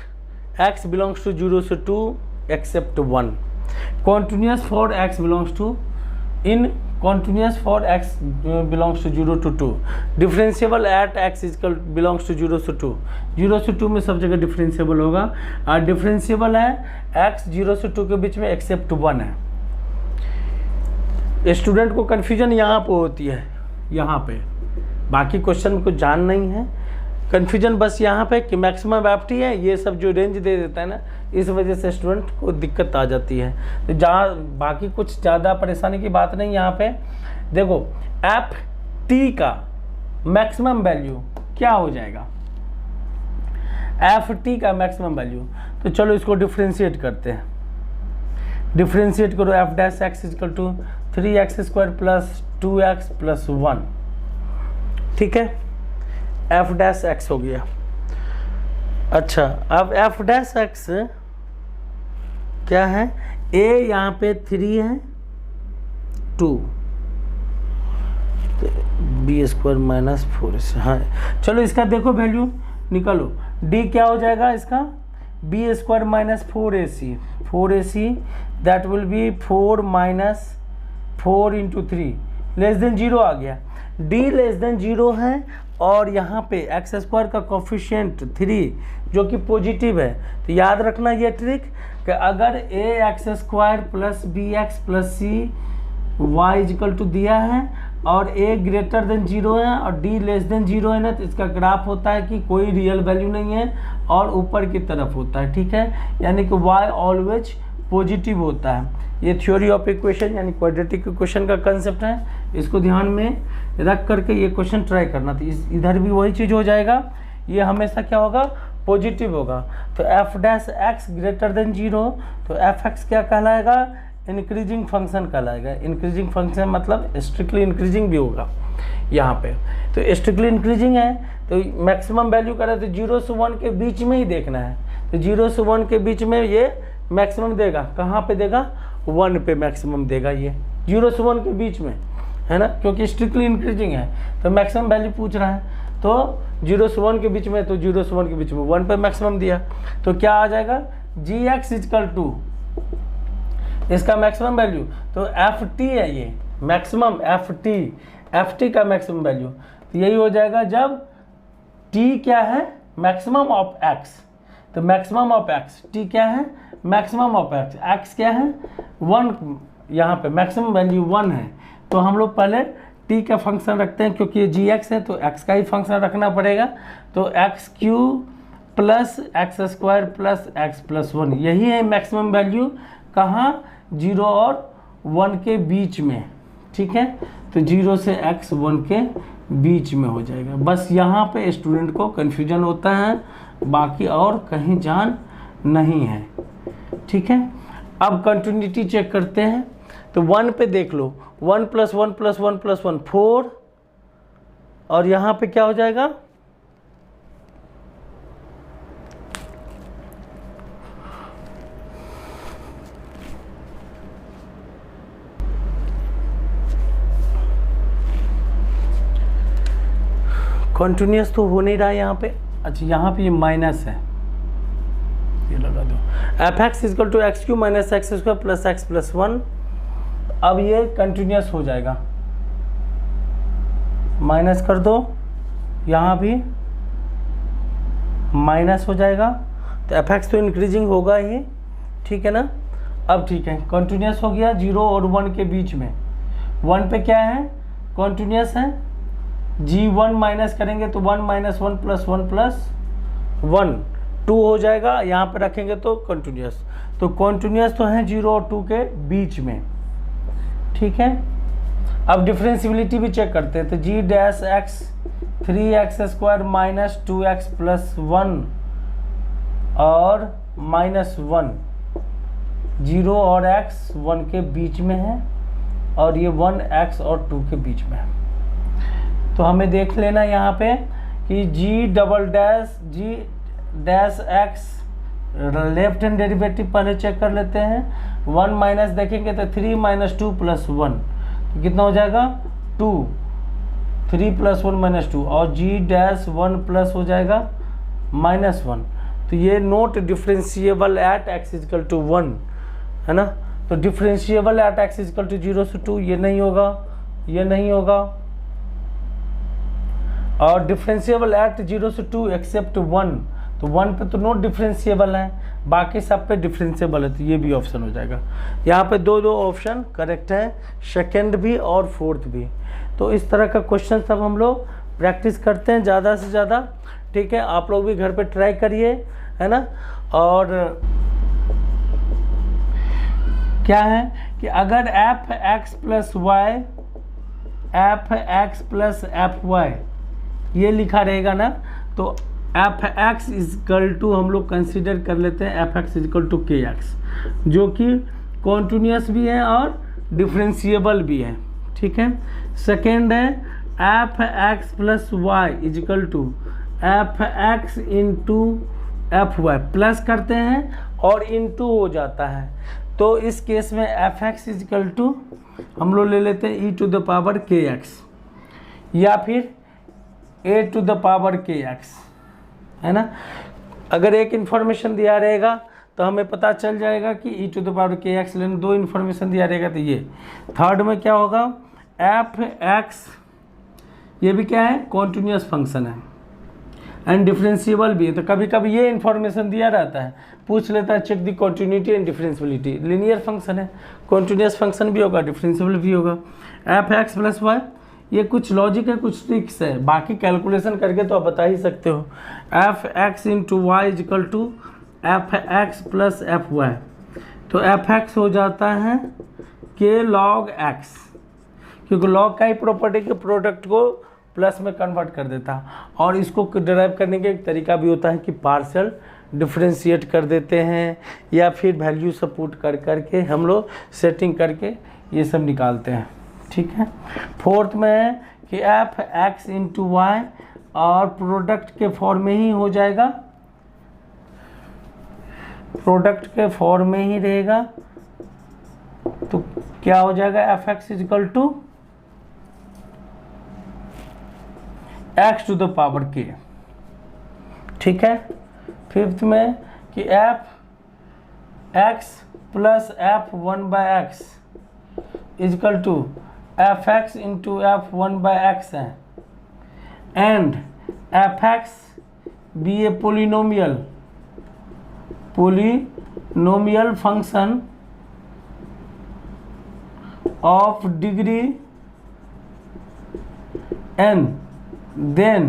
x belongs to 0 से 2 except 1, continuous for x belongs to, in continuous for x belongs to 0 to 2, differentiable at x is belongs to 0 से 2, 0 से 2 में सब जगह डिफरेंशियबल होगा, और डिफरेंशियबल है x 0 से 2 के बीच में एक्सेप्ट 1 है। स्टूडेंट को कन्फ्यूजन यहाँ पे होती है, यहाँ पे बाकी क्वेश्चन में कुछ जान नहीं है, कन्फ्यूजन बस यहाँ पे कि मैक्सिमम एफ टी है, ये सब जो रेंज दे देता है ना, इस वजह से स्टूडेंट को दिक्कत आ जाती है। तो जहाँ बाकी कुछ ज़्यादा परेशानी की बात नहीं यहाँ पे। देखो एफ टी का मैक्सिमम वैल्यू क्या हो जाएगा, एफ टी का मैक्सिमम वैल्यू। तो चलो इसको डिफ्रेंशिएट करते हैं, डिफ्रेंशिएट करो, F dash x is equal to 3x² plus 2x plus 1, ठीक है, एफ डैश एक्स हो गया। अच्छा अब एफ डैश एक्स क्या है, ए यहाँ पे 3 है, 2 b² माइनस 4ac, हाँ चलो इसका देखो वैल्यू निकालो, d क्या हो जाएगा इसका, b² minus 4ac, 4ac that will B 4 minus 4 into 3 less than 0 आ गया, d लेस देन 0 है और यहाँ पे x² का कोफिशिएंट 3 जो कि पॉजिटिव है। तो याद रखना ये ट्रिक कि अगर ax² plus bx plus c y equal to दिया है और a ग्रेटर देन 0 है और d लेस देन 0 है ना, तो इसका ग्राफ होता है कि कोई रियल वैल्यू नहीं है और ऊपर की तरफ होता है, ठीक है, यानी कि y ऑलवेज पॉजिटिव होता है। ये थ्योरी ऑफ इक्वेशन यानी क्वाड्रेटिक इक्वेशन का कंसेप्ट है, इसको ध्यान में रख करके ये क्वेश्चन ट्राई करना। तो इधर भी वही चीज़ हो जाएगा, ये हमेशा क्या होगा, पॉजिटिव होगा। तो F dash x greater than 0, तो एफ एक्स क्या कहलाएगा, इंक्रीजिंग फंक्शन कहलाएगा। इंक्रीजिंग फंक्शन मतलब स्ट्रिक्टली इंक्रीजिंग भी होगा यहाँ पे, तो स्ट्रिक्टली इंक्रीजिंग है तो मैक्सिमम वैल्यू करें तो 0 से 1 के बीच में ही देखना है। तो 0 से 1 के बीच में ये मैक्सिमम देगा, कहाँ पे देगा, 1 पे मैक्सिमम देगा, ये 0 से 1 के बीच में है ना, क्योंकि स्ट्रिक्टली इंक्रीजिंग है तो मैक्सिमम वैल्यू पूछ रहा है। तो 0 से 1 के बीच में, तो 0 से 1 के बीच में 1 पे मैक्सिमम दिया, तो क्या आ जाएगा, gx इक्वल टू इसका मैक्सिमम वैल्यू, तो एफ टी है ये मैक्सिमम, एफ टी का मैक्सिमम वैल्यू, तो यही हो जाएगा जब t क्या है, मैक्सिमम ऑफ x, तो मैक्सिमम ऑफ x, t क्या है, मैक्सिमम ऑफ x, x क्या है 1, यहाँ पे मैक्सिमम वैल्यू 1 है, तो हम लोग पहले t का फंक्शन रखते हैं क्योंकि ये gx है तो x का ही फंक्शन रखना पड़ेगा। तो x³ plus x² plus x plus 1, यही है मैक्सिमम वैल्यू, कहाँ, 0 और 1 के बीच में, ठीक है, तो 0 से x 1 के बीच में हो जाएगा। बस यहाँ पे स्टूडेंट को कन्फ्यूजन होता है, बाकी और कहीं जान नहीं है, ठीक है। अब कंटिन्यूटी चेक करते हैं, तो 1 पे देख लो, 1 + 1 + 1 + 1 4, और यहाँ पे क्या हो जाएगा, कंटिन्यूस तो हो नहीं रहा है यहाँ पे। अच्छा यहाँ पे ये माइनस है, ये लगा दो, F x equal to x³ minus x² plus x plus 1, अब ये कंटिन्यूस हो जाएगा, माइनस कर दो, यहाँ भी माइनस हो जाएगा, तो एफ एक्स तो इंक्रीजिंग होगा ही, ठीक है ना। अब ठीक है, कंटिन्यूस हो गया 0 और 1 के बीच में, 1 पे क्या है, कंटिन्यूस है, g1 माइनस करेंगे तो 1 - 1 + 1 + 1 2 हो जाएगा, यहाँ पे रखेंगे तो कंटिन्यूस, तो कंटिन्यूस तो है 0 और 2 के बीच में, ठीक है। अब डिफरेंशियबिलिटी भी चेक करते हैं, तो g dash x 3x² minus 2x plus 1 और माइनस 1, 0 और x 1 के बीच में है और ये 1x और 2 के बीच में है। तो हमें देख लेना यहाँ पे कि g dash x left hand derivative पहले चेक कर लेते हैं, 1 माइनस देखेंगे तो 3 - 2 + 1, तो कितना हो जाएगा 2, 3 + 1 - 2, और g डैश 1 प्लस हो जाएगा -1, तो ये नॉट डिफरेंशिएबल एट x = 1 है ना। तो डिफरेंशिएबल एट x = 0 से 2 ये नहीं होगा, ये नहीं होगा, और डिफरेंशिएबल एट 0 से 2 एक्सेप्ट 1, तो 1 पे तो नॉट डिफरेंशिएबल है, बाकी सब पे डिफरेंशिएबल है, तो ये भी ऑप्शन हो जाएगा। यहाँ पे दो ऑप्शन करेक्ट है, सेकंड भी और फोर्थ भी। तो इस तरह का क्वेश्चन सब हम लोग प्रैक्टिस करते हैं ज़्यादा से ज़्यादा, ठीक है। आप लोग भी घर पे ट्राई करिए, है ना। और क्या है कि अगर f x + y F x plus F y ये लिखा रहेगा ना, तो एफ एक्स इजकल टू हम लोग कंसिडर कर लेते हैं एफ एक्स इजकल टू के एक्स, जो कि कॉन्टिन्यूस भी है और डिफरेंशिएबल भी है, ठीक है। सेकेंड है F x plus Y is equal to F x into F y, plus करते हैं और इंटू हो जाता है, तो इस केस में एफ एक्स इजकल टू हम लोग ले लेते हैं ई टू द पावर के एक्स या फिर ए टू द पावर के एक्स, है ना। अगर एक इन्फॉर्मेशन दिया रहेगा तो हमें पता चल जाएगा कि ई टू द पावर के एक्स, लेकिन दो इन्फॉर्मेशन दिया रहेगा तो ये थर्ड में क्या होगा एफ एक्स, ये भी क्या है कॉन्टिन्यूस फंक्शन है एंड डिफरेंशिएबल भी है, तो कभी कभी ये इन्फॉर्मेशन दिया रहता है, पूछ लेता है check the continuity and differentiability, linear function है, कॉन्टिन्यूस फंक्शन भी होगा डिफरेंशिएबल भी होगा। एफ एक्स प्लस वाई ये कुछ लॉजिक है, कुछ ट्रिक्स है, बाकी कैलकुलेशन करके तो आप बता ही सकते हो। F x into y is equal to F x plus F y, तो एफ एक्स हो जाता है के लॉग एक्स, क्योंकि लॉग का ही प्रॉपर्टी के प्रोडक्ट को प्लस में कन्वर्ट कर देता है, और इसको डिराइव करने का एक तरीका भी होता है कि पार्शियल डिफ्रेंशिएट कर देते हैं या फिर वैल्यू सपोर्ट कर करके हम लोग सेटिंग करके ये सब निकालते हैं, ठीक है। फोर्थ में है कि एफ एक्स इंटू वाई और प्रोडक्ट के फॉर्म में ही हो जाएगा, प्रोडक्ट के फॉर्म में ही रहेगा, तो क्या हो जाएगा f x is equal to x to the power के, ठीक है। फिफ्थ में कि f x plus f one by x is equal to F x into f one by x है, and f x be a polynomial function of degree n, then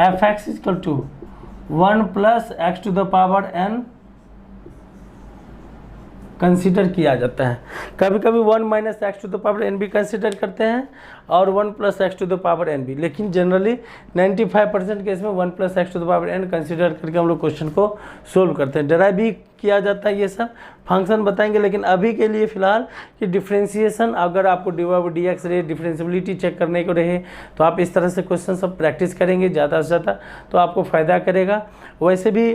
f x is equal to 1 plus x to the power n consider किया जाता है। कभी कभी 1 minus x to the power n भी कंसीडर करते हैं और 1 plus x to the power n भी, लेकिन जनरली 95% केस में 1 plus x to the power n consider करके हम लोग क्वेश्चन को सोल्व करते हैं। डराइव भी किया जाता है, ये सब फंक्शन बताएंगे, लेकिन अभी के लिए फिलहाल कि डिफ्रेंशिएशन अगर आपको D Y by D X रहे, डिफ्रेंशिएबिलिटी चेक करने को रहे, तो आप इस तरह से क्वेश्चन सब प्रैक्टिस करेंगे ज़्यादा से ज़्यादा, तो आपको फ़ायदा करेगा। वैसे भी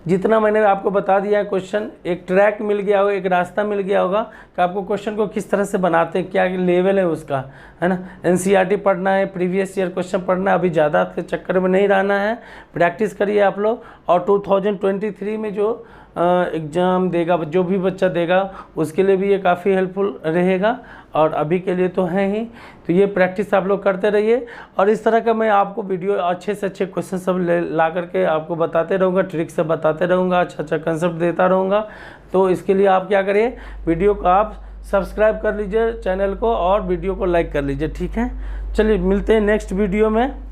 जितना मैंने आपको बता दिया है क्वेश्चन, एक ट्रैक मिल गया होगा, एक रास्ता मिल गया होगा कि आपको क्वेश्चन को किस तरह से बनाते हैं, क्या लेवल है उसका, है ना। एनसीईआरटी पढ़ना है, प्रीवियस ईयर क्वेश्चन पढ़ना है, अभी ज़्यादा के चक्कर में नहीं रहना है, प्रैक्टिस करिए आप लोग। और 2023 में जो एग्ज़ाम देगा, जो भी बच्चा देगा, उसके लिए भी ये काफ़ी हेल्पफुल रहेगा, और अभी के लिए तो है ही। तो ये प्रैक्टिस आप लोग करते रहिए, और इस तरह का मैं आपको वीडियो अच्छे से अच्छे क्वेश्चन सब ला करके आपको बताते रहूँगा, ट्रिक से बताते रहूँगा, अच्छा कंसेप्ट देता रहूँगा। तो इसके लिए आप क्या करिए, वीडियो को आप सब्सक्राइब कर लीजिए चैनल को, और वीडियो को लाइक कर लीजिए, ठीक है। चलिए मिलते हैं नेक्स्ट वीडियो में।